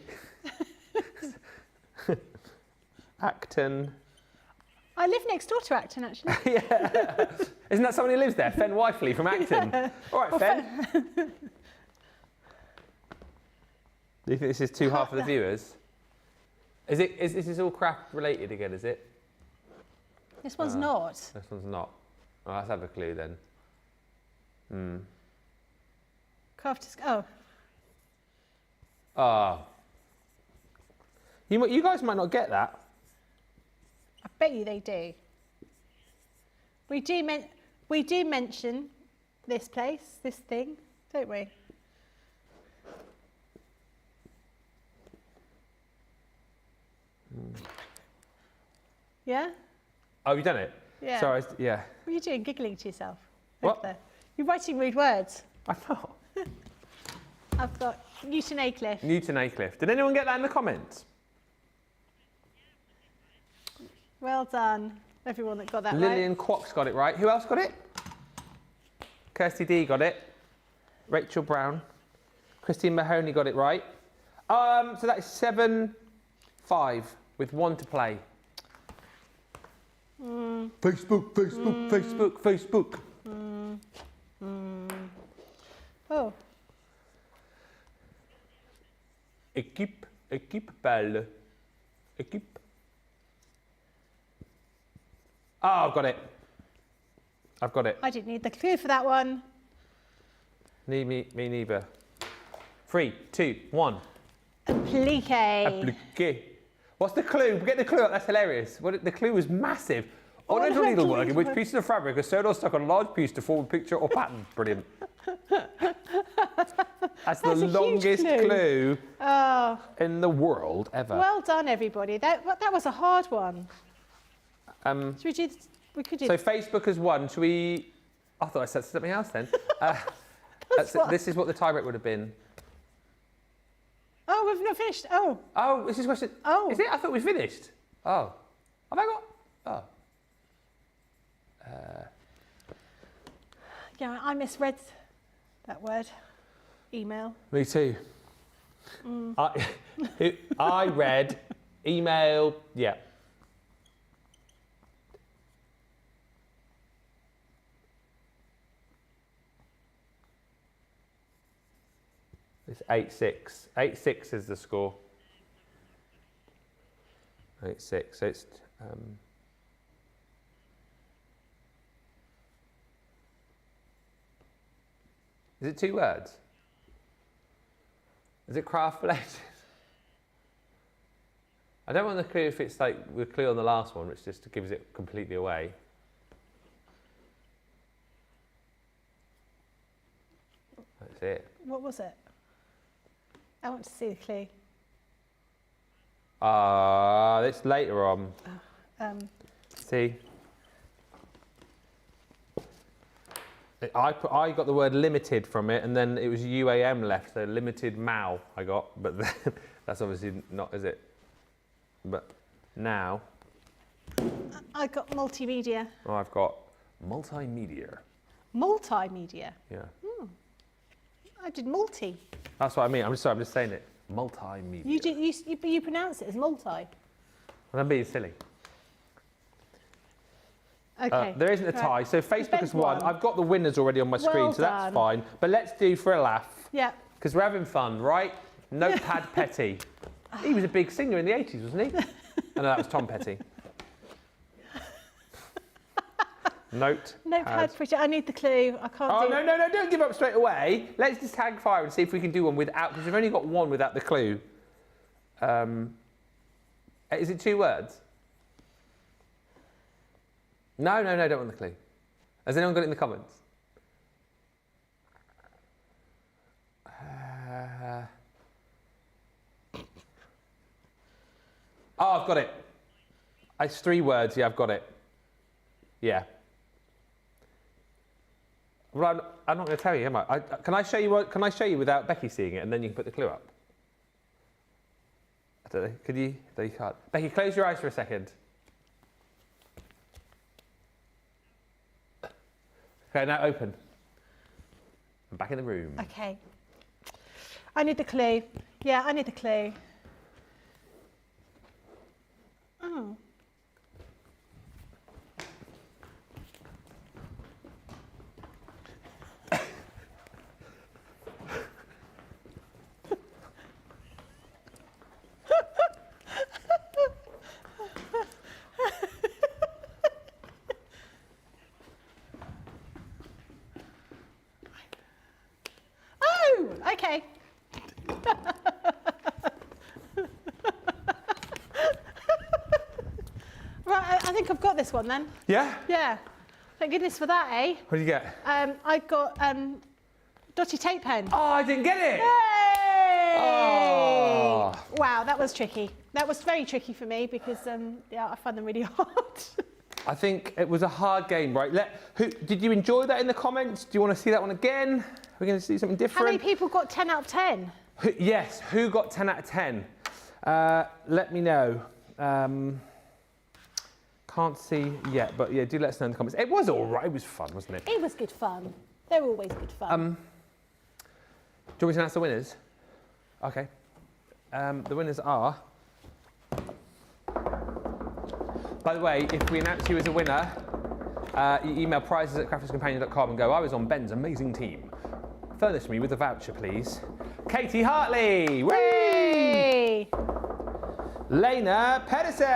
Acton. I live next door to Acton, actually. Yeah. Isn't that someone who lives there? Fen Wifely from Acton. Yeah. All right, Fen. Do you think this is too hard for the viewers? Is this is all craft related again, is it? This one's not. This one's not. Oh, let's have a clue then. Craft is... Oh. Ah. You guys might not get that. I bet you they do. We do mention this place, this thing, don't we? Yeah? Oh, you've done it? Yeah. Sorry, yeah. What are you doing, giggling to yourself? What? Over there? You're writing rude words. I'm not. I've got Newton Aycliffe. Newton Aycliffe. Did anyone get that in the comments? Well done, everyone that got that Lillian right. Quock's got it right. Who else got it? Kirsty D got it. Rachel Brown. Christine Mahoney got it right. So that is 7-5 with 1 to play. Facebook. Oh. Équipe belle. Équipe. Oh, I've got it. I've got it. I didn't need the clue for that one. Me neither. 3, 2, 1. Applique. Applique. What's the clue? Get the clue up. That's hilarious. The clue was massive. Ornamental Ornamental needlework in which needlework. pieces of fabric are sewed or stuck on a large piece to form a picture or pattern. Brilliant. That's the a huge longest clue Oh, in the world ever. well done, everybody. That was a hard one. Should we do? We could do. So Facebook has won. Should we? I thought I said something else then. This is what the tiebreak would have been. Oh, we've not finished. Oh. Oh, this is question. Oh. Is it? I thought we finished. Oh. Have I got? Oh. Yeah, I misread that word. Email. Me too. I read email. Yeah. It's 8-6. 8-6 is the score. 8-6. So it's Is it 2 words? Is it craft related? I don't want the clue if it's like the clue on the last one, which just gives it completely away. That's it. What was it? I want to see the clue. It's later on. See? I got the word limited from it, and then it was UAM left, so limited Mao I got, but then, that's obviously not, is it? But now... I got multimedia. Oh, I've got multimedia. Multimedia? Yeah. I did multi. That's what I mean. I'm just saying it. Multimedia. You pronounce it as multi. Well, I'm being silly. Okay. There isn't a tie, right. so Facebook has won. I've got the winners already on my screen, Well so that's done. fine. But let's do for a laugh. Yeah. Because we're having fun, right? Notepad Petty. He was a big singer in the 80s, wasn't he? Oh, no, that was Tom Petty. Notepad pretty. I need the clue. I can't Oh, do no, don't give up straight away. Let's just tag fire and see if we can do one without, because we've only got one without the clue. Is it 2 words? No, don't want the clue. Has anyone got it in the comments? I've got it. It's 3 words. Yeah, I've got it. Yeah. Well, I'm not going to tell you, am I? Can I show you? Can I show you without Becky seeing it, and then you can put the clue up? I don't know. Could you? No, you can't. Becky, close your eyes for a second. Okay, now open. I'm back in the room. Okay. I need the clue. Yeah, I need the clue. Oh. Okay. Right, I think I've got this one then. Yeah? Yeah. Thank goodness for that, eh? What did you get? I got dotty tape pen. Oh, I didn't get it! Yay! Oh. Wow, that was tricky. That was very tricky for me because, yeah, I find them really hard. I think it was a hard game, right? Did you enjoy that in the comments? Do you want to see that one again? Are we going to see something different? How many people got 10 out of 10? Yes, who got 10 out of 10? Let me know. Can't see yet, but yeah, do let us know in the comments. It was all right. It was fun, wasn't it? It was good fun. They're always good fun. Do you want me to announce the winners? Okay. The winners are... By the way, if we announce you as a winner, you email prizes@crafterscompanion.com and go, I was on Ben's amazing team. Furnish me with a voucher, please. Katie Hartley! Whee! Lena Pedersen!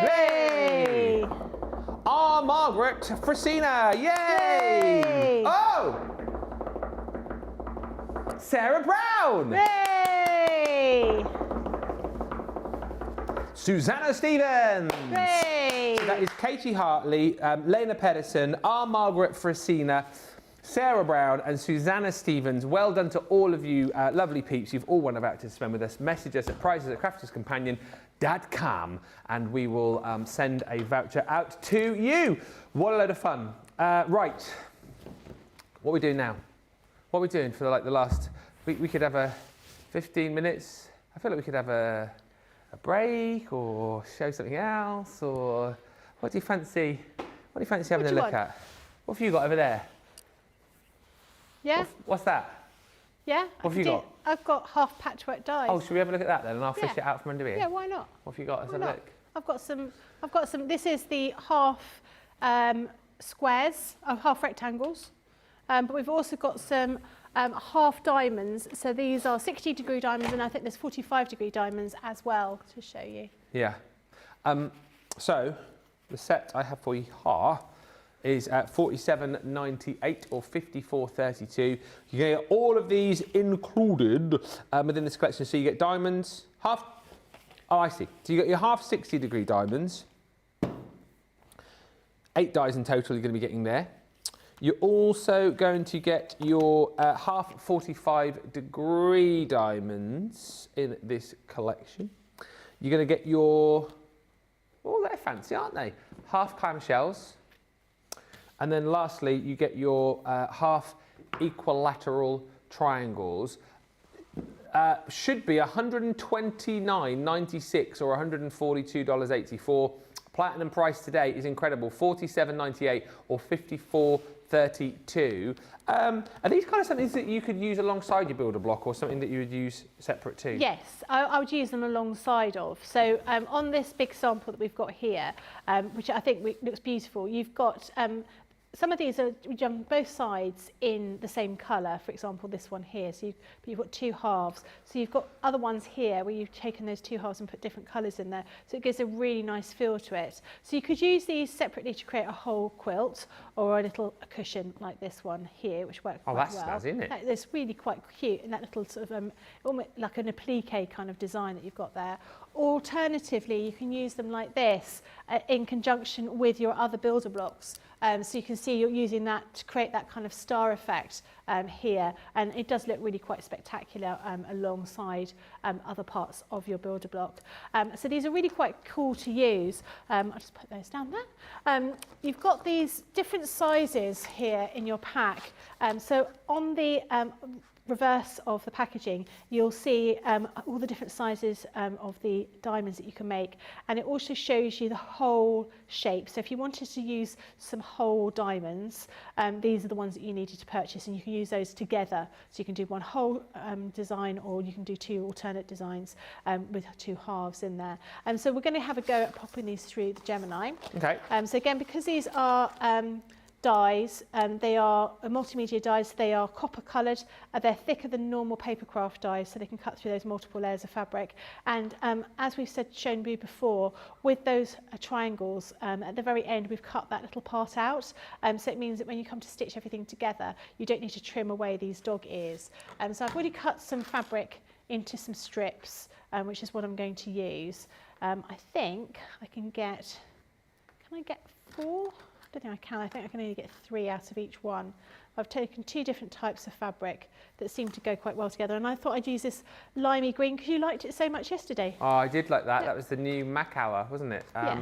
Yay! Margaret Frasina. Yay! Oh! Sarah Brown. Yay! Susanna Stevens. Yay! So that is Katie Hartley, Lena Pedersen, R. Margaret Frasina, Sarah Brown and Susanna Stevens. Well done to all of you lovely peeps. You've all won a voucher to spend with us. Message us at prizes@crafterscompanion.com and we will send a voucher out to you. What a load of fun. Right, what are we doing now? What are we doing for like the last, we could have a 15 minutes. I feel like we could have a break or show something else, or what do you fancy? What do you fancy having a look at? What have you got over there? Yeah. What's that? Yeah. What have you got? I've got half patchwork dies. Oh, should we have a look at that then, and I'll fish it out from under here? Yeah, why not? What have you got? Let's have a look. I've got some. This is the half squares, half rectangles, but we've also got some half diamonds. So these are 60-degree diamonds, and I think there's 45-degree diamonds as well to show you. Yeah. So the set I have for you here is at $47.98 or $54.32. You get all of these included within this collection. So you get diamonds, half. Oh, I see. So you get your half 60-degree diamonds. 8 dies in total you're going to be getting there. You're also going to get your half 45-degree diamonds in this collection. You're going to get your, oh, they're fancy, aren't they? Half clamshells. And then lastly, you get your half equilateral triangles. Should be $129.96 or $142.84. Platinum price today is incredible, $47.98 or $54.32. Are these kind of something that you could use alongside your builder block or something that you would use separate too? Yes, I would use them alongside of. So on this big sample that we've got here, which I think looks beautiful, you've got some of these are on both sides in the same colour. For example, this one here. So you've got two halves. So you've got other ones here where you've taken those two halves and put different colours in there. So it gives a really nice feel to it. So you could use these separately to create a whole quilt or a little cushion like this one here, which works quite well. Oh, that's snazzy, isn't it? It's really quite cute, and that little sort of almost like an applique kind of design that you've got there. Alternatively, you can use them like this in conjunction with your other builder blocks. So you can see you're using that to create that kind of star effect here, and it does look really quite spectacular alongside other parts of your builder block. So these are really quite cool to use. I'll just put those down there. You've got these different sizes here in your pack. So on the reverse of the packaging, you'll see all the different sizes of the diamonds that you can make, and it also shows you the whole shape. So if you wanted to use some whole diamonds, these are the ones that you needed to purchase, and you can use those together. So you can do one whole design, or you can do two alternate designs with two halves in there. And so we're going to have a go at popping these through the Gemini. Okay. So again, because these are dies, they are multimedia dies, they are copper coloured, they're thicker than normal papercraft dies, so they can cut through those multiple layers of fabric. And as we've shown you before, with those triangles, at the very end we've cut that little part out, so it means that when you come to stitch everything together, you don't need to trim away these dog ears. So I've already cut some fabric into some strips, which is what I'm going to use. I think I can I get 4? I don't think I can. I think I can only get 3 out of each one. I've taken 2 different types of fabric that seem to go quite well together, and I thought I'd use this limey green because you liked it so much yesterday. Oh, I did like that. Yeah. That was the new Macawa, wasn't it? Yeah.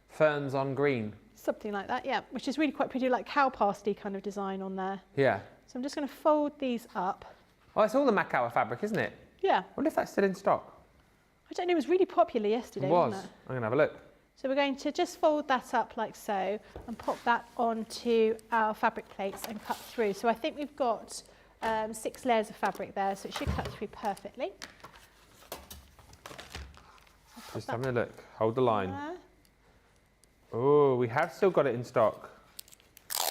Ferns on green. Something like that, yeah, which is really quite pretty, like cow pasty kind of design on there. Yeah. So I'm just going to fold these up. Oh, it's all the Macawa fabric, isn't it? Yeah. I wonder if that's still in stock. I don't know, it was really popular yesterday, It was. wasn't it? I'm going to have a look. So we're going to just fold that up like so and pop that onto our fabric plates and cut through. So I think we've got 6 layers of fabric there, so it should cut through perfectly. Just having a look. Hold the line. Oh, we have still got it in stock.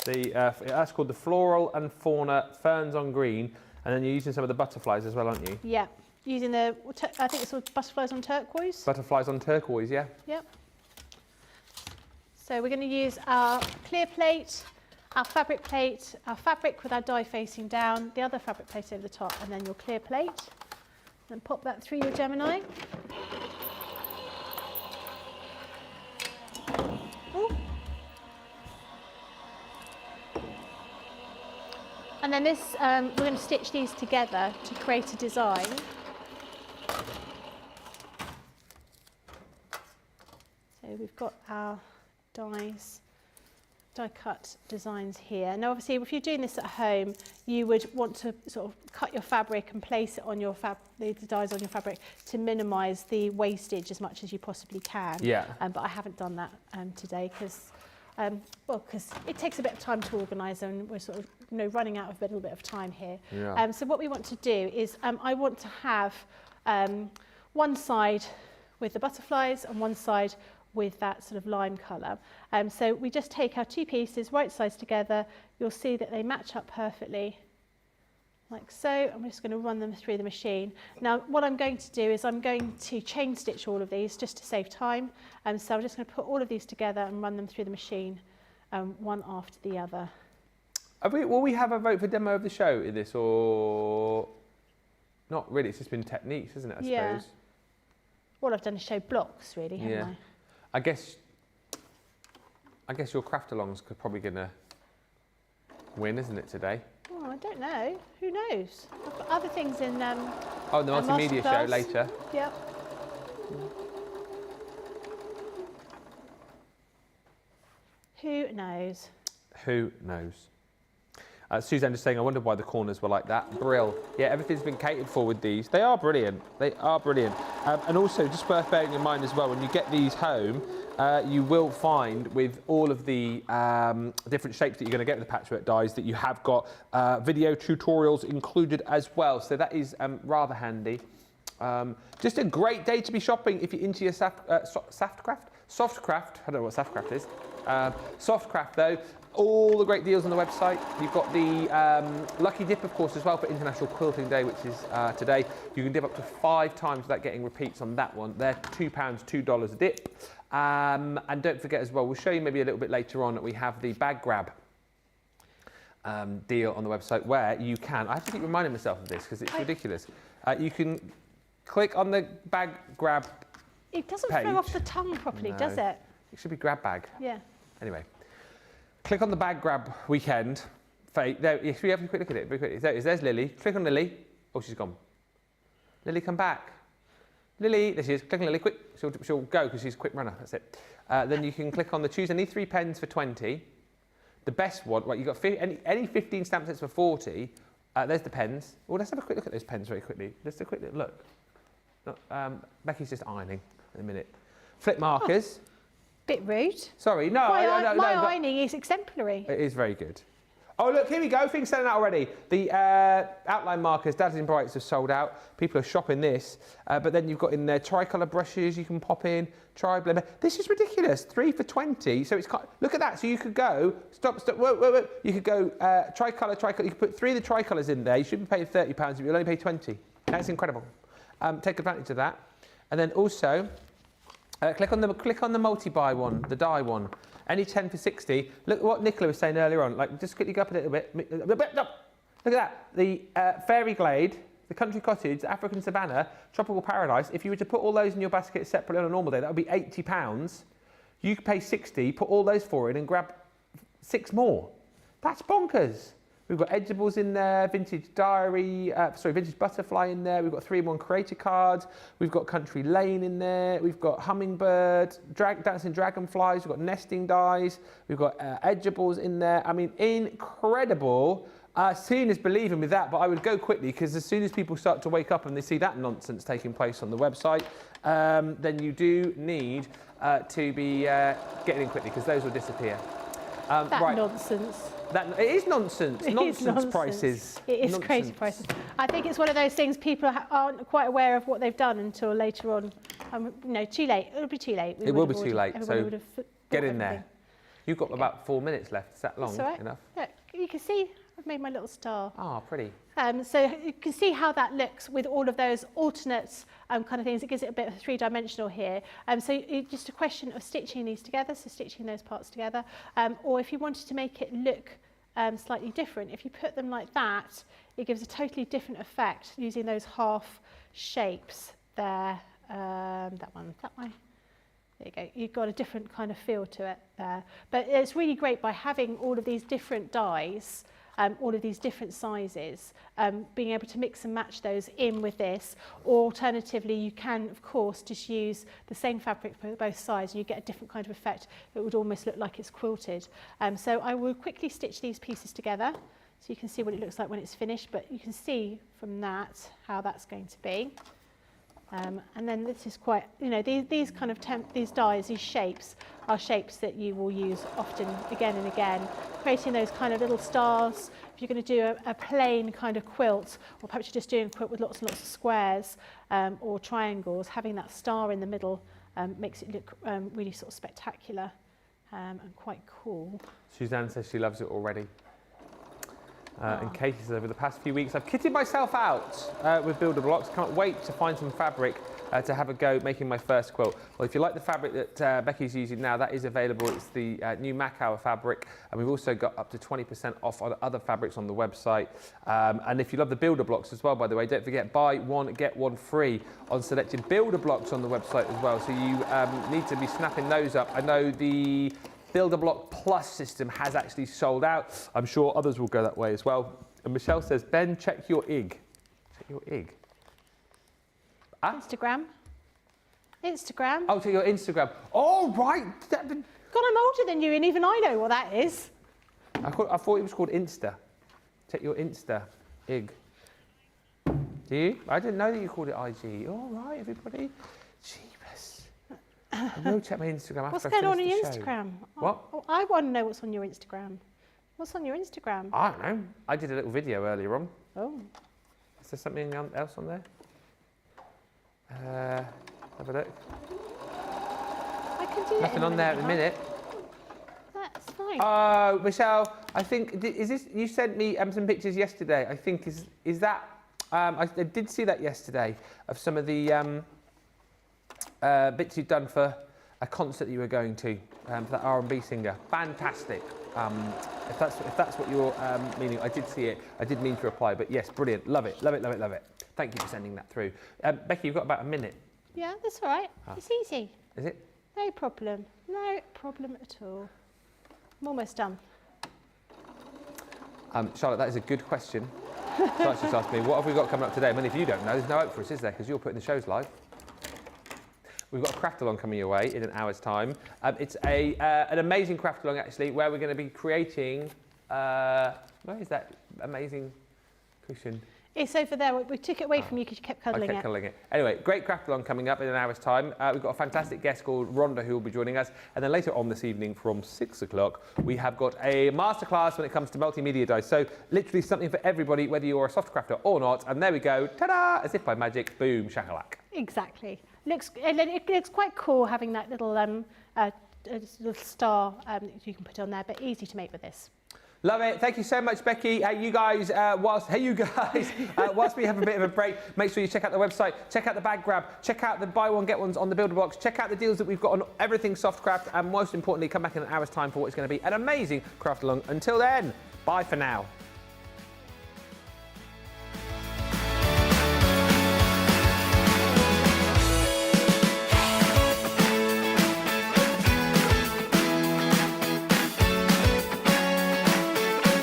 That's called the Floral and Fauna Ferns on Green, and then you're using some of the butterflies as well, aren't you? Yeah, using the, I think it's called butterflies on turquoise. Butterflies on turquoise, yeah. Yep. So So we're going to use our clear plate, our fabric with our die facing down, the other fabric plate over the top, and then your clear plate. And pop that through your Gemini. Ooh. And then this, we're going to stitch these together to create a design. So we've got our die cut designs here. Now obviously if you're doing this at home, you would want to sort of cut your fabric and place it on your the dies on your fabric to minimise the wastage as much as you possibly can. Yeah. But I haven't done that today because it takes a bit of time to organise and we're sort of running out of a little bit of time here. Yeah. So what we want to do is I want to have one side with the butterflies and one side with that sort of lime colour. So we just take our two pieces, right sides together. You'll see that they match up perfectly, like so. I'm just going to run them through the machine. Now, what I'm going to do is I'm going to chain stitch all of these just to save time. So I'm just going to put all of these together and run them through the machine, one after the other. Will we have a vote for demo of the show in this, or not really? It's just been techniques, isn't it, I suppose? All I've done is show blocks, really, haven't I? I guess your craft-alongs could probably going to win, isn't it, today? Oh, I don't know. Who knows? I've got other things in the multimedia show later. Yep. Who knows? Who knows? Suzanne just saying, I wonder why the corners were like that. Brill. Yeah, everything's been catered for with these. They are brilliant. They are brilliant. And also, just worth bearing in mind as well, when you get these home, you will find with all of the different shapes that you're going to get with the patchwork dies that you have got video tutorials included as well. So that is rather handy. Just a great day to be shopping if you're into your softcraft. I don't know what softcraft is. Softcraft though. All the great deals on the website. You've got the Lucky Dip, of course, as well for International Quilting Day, which is today. You can dip up to 5 times without getting repeats on that one. They're £2, $2 a dip. And don't forget as well, we'll show you maybe a little bit later on that we have the bag grab deal on the website where you can, I have to keep reminding myself of this because it's ridiculous. You can click on the bag grab It doesn't page. throw off the tongue properly, does it? It should be grab bag. Yeah. Anyway. Click on the bag grab weekend. There, yes, we have a quick look at it very quickly. There's Lily. Click on Lily. Oh, she's gone. Lily, come back. Lily, there she is. Click on Lily, quick. She'll go because she's a quick runner. That's it. Then you can click on the choose any 3 pens for 20. The best one, right? You've got any 15 stamp sets for 40. There's the pens. Well, let's have a quick look at those pens very quickly. Let's have a quick look. Becky's just ironing in a minute. Flip markers. Oh. Bit rude. Sorry, no. My ironing is exemplary. It is very good. Oh, look, here we go. Things selling out already. The outline markers, Dazzling Brights, have sold out. People are shopping this. But then you've got in there tricolour brushes you can pop in. Tri-blend. This is ridiculous. 3 for 20. So it's look at that. So you could go, stop. Whoa. You could go tricolour. You could put 3 of the tricolours in there. You shouldn't be paying £30, but you'll only pay 20. That's incredible. Take advantage of that. And then also, click on the multi-buy one, the die one. Any 10 for 60. Look at what Nicola was saying earlier on. Like, just quickly go up a little bit. Look at that. The Fairy Glade, the Country Cottage, the African Savannah, Tropical Paradise. If you were to put all those in your basket separately on a normal day, that would be £80. You could pay 60, put all those 4 in and grab 6 more. That's bonkers. We've got Edibles in there, Vintage Butterfly in there. We've got 3-in-1 creator cards. We've got Country Lane in there. We've got Hummingbird, Dancing Dragonflies. We've got Nesting Dies. We've got Edibles in there. I mean, incredible. Seeing is believing with that, but I would go quickly because as soon as people start to wake up and they see that nonsense taking place on the website, then you do need to be getting in quickly because those will disappear. Nonsense. It is nonsense. Nonsense prices. It is crazy prices. I think it's one of those things people aren't quite aware of what they've done until later on. No, too late. It'll be too late. It will be too late. So get in there. You've got about 4 minutes left. Is that long enough? Look, you can see I've made my little star. Oh, pretty. So you can see how that looks with all of those alternate kind of things. It gives it a bit of three-dimensional here. So it's just a question of stitching these together, so stitching those parts together. Or if you wanted to make it look slightly different, if you put them like that, it gives a totally different effect using those half shapes there. That one, that way. There you go. You've got a different kind of feel to it there. But it's really great by having all of these different dies, all of these different sizes, being able to mix and match those in with this. Or alternatively, you can, of course, just use the same fabric for both sides and you get a different kind of effect. It would almost look like it's quilted. So I will quickly stitch these pieces together so you can see what it looks like when it's finished, but you can see from that how that's going to be. And then this is quite, you know, these kind of these dies, these shapes are shapes that you will use often again and again, creating those kind of little stars. If you're going to do a plain kind of quilt, or perhaps you're just doing a quilt with lots and lots of squares or triangles, having that star in the middle makes it look really sort of spectacular and quite cool. Suzanne says she loves it already. And Katie says, over the past few weeks, I've kitted myself out with builder blocks. Can't wait to find some fabric to have a go making my first quilt. Well, if you like the fabric that Becky's using now, that is available. It's the new Macauer fabric. And we've also got up to 20% off on other fabrics on the website. And if you love the builder blocks as well, by the way, don't forget, buy one, get one free on selected builder blocks on the website as well. So you need to be snapping those up. I know the Builder Block Plus system has actually sold out. I'm sure others will go that way as well. And Michelle says, Ben, check your IG. Check your IG. Ah? Instagram. Instagram. Oh, to your Instagram. Oh, right. God, I'm older than you, and even I know what that is. I thought it was called Insta. Check your Insta. IG. Do you? I didn't know that you called it IG. All right, everybody. I will check my Instagram after What's going on your Instagram? What? Oh, I want to know what's on your Instagram. What's on your Instagram? I don't know. I did a little video earlier on. Oh. Is there something else on there? Have a look. I can do Nothing on there at the minute. That's fine. Oh, Michelle, I think, is this, you sent me some pictures yesterday. I think, is that, I did see that yesterday of some of the bits you've done for a concert that you were going to, for that R&B singer. Fantastic. If that's what you're meaning, I did see it. I did mean to reply, but yes, brilliant. Love it, love it, love it, love it. Thank you for sending that through. Becky, you've got about a minute. Yeah, that's all right. It's easy. Is it? No problem. No problem at all. I'm almost done. Charlotte, that is a good question. Charlotte just asked me, what have we got coming up today? I mean, if you don't know, there's no hope for us, is there? Because you're putting the shows live. We've got a craft-along coming your way in an hour's time. It's an amazing craft-along, actually, where we're going to be creating... where is that amazing cushion? It's over there. We took it away from you because you kept cuddling I kept cuddling it. Anyway, great craft-along coming up in an hour's time. We've got a fantastic guest called Rhonda who will be joining us. And then later on this evening from 6 o'clock, we have got a masterclass when it comes to multimedia dies. So literally something for everybody, whether you're a soft crafter or not. And there we go. Ta-da! As if by magic. Boom. Shakalak. Exactly. It looks quite cool having that little little star that you can put on there, but easy to make with this. Love it. Thank you so much, Becky. You guys, whilst we have a bit of a break, make sure you check out the website, check out the bag grab, check out the buy one, get ones on the builder blocks, check out the deals that we've got on everything Softcraft, and most importantly, come back in an hour's time for what's going to be an amazing craft along. Until then, bye for now.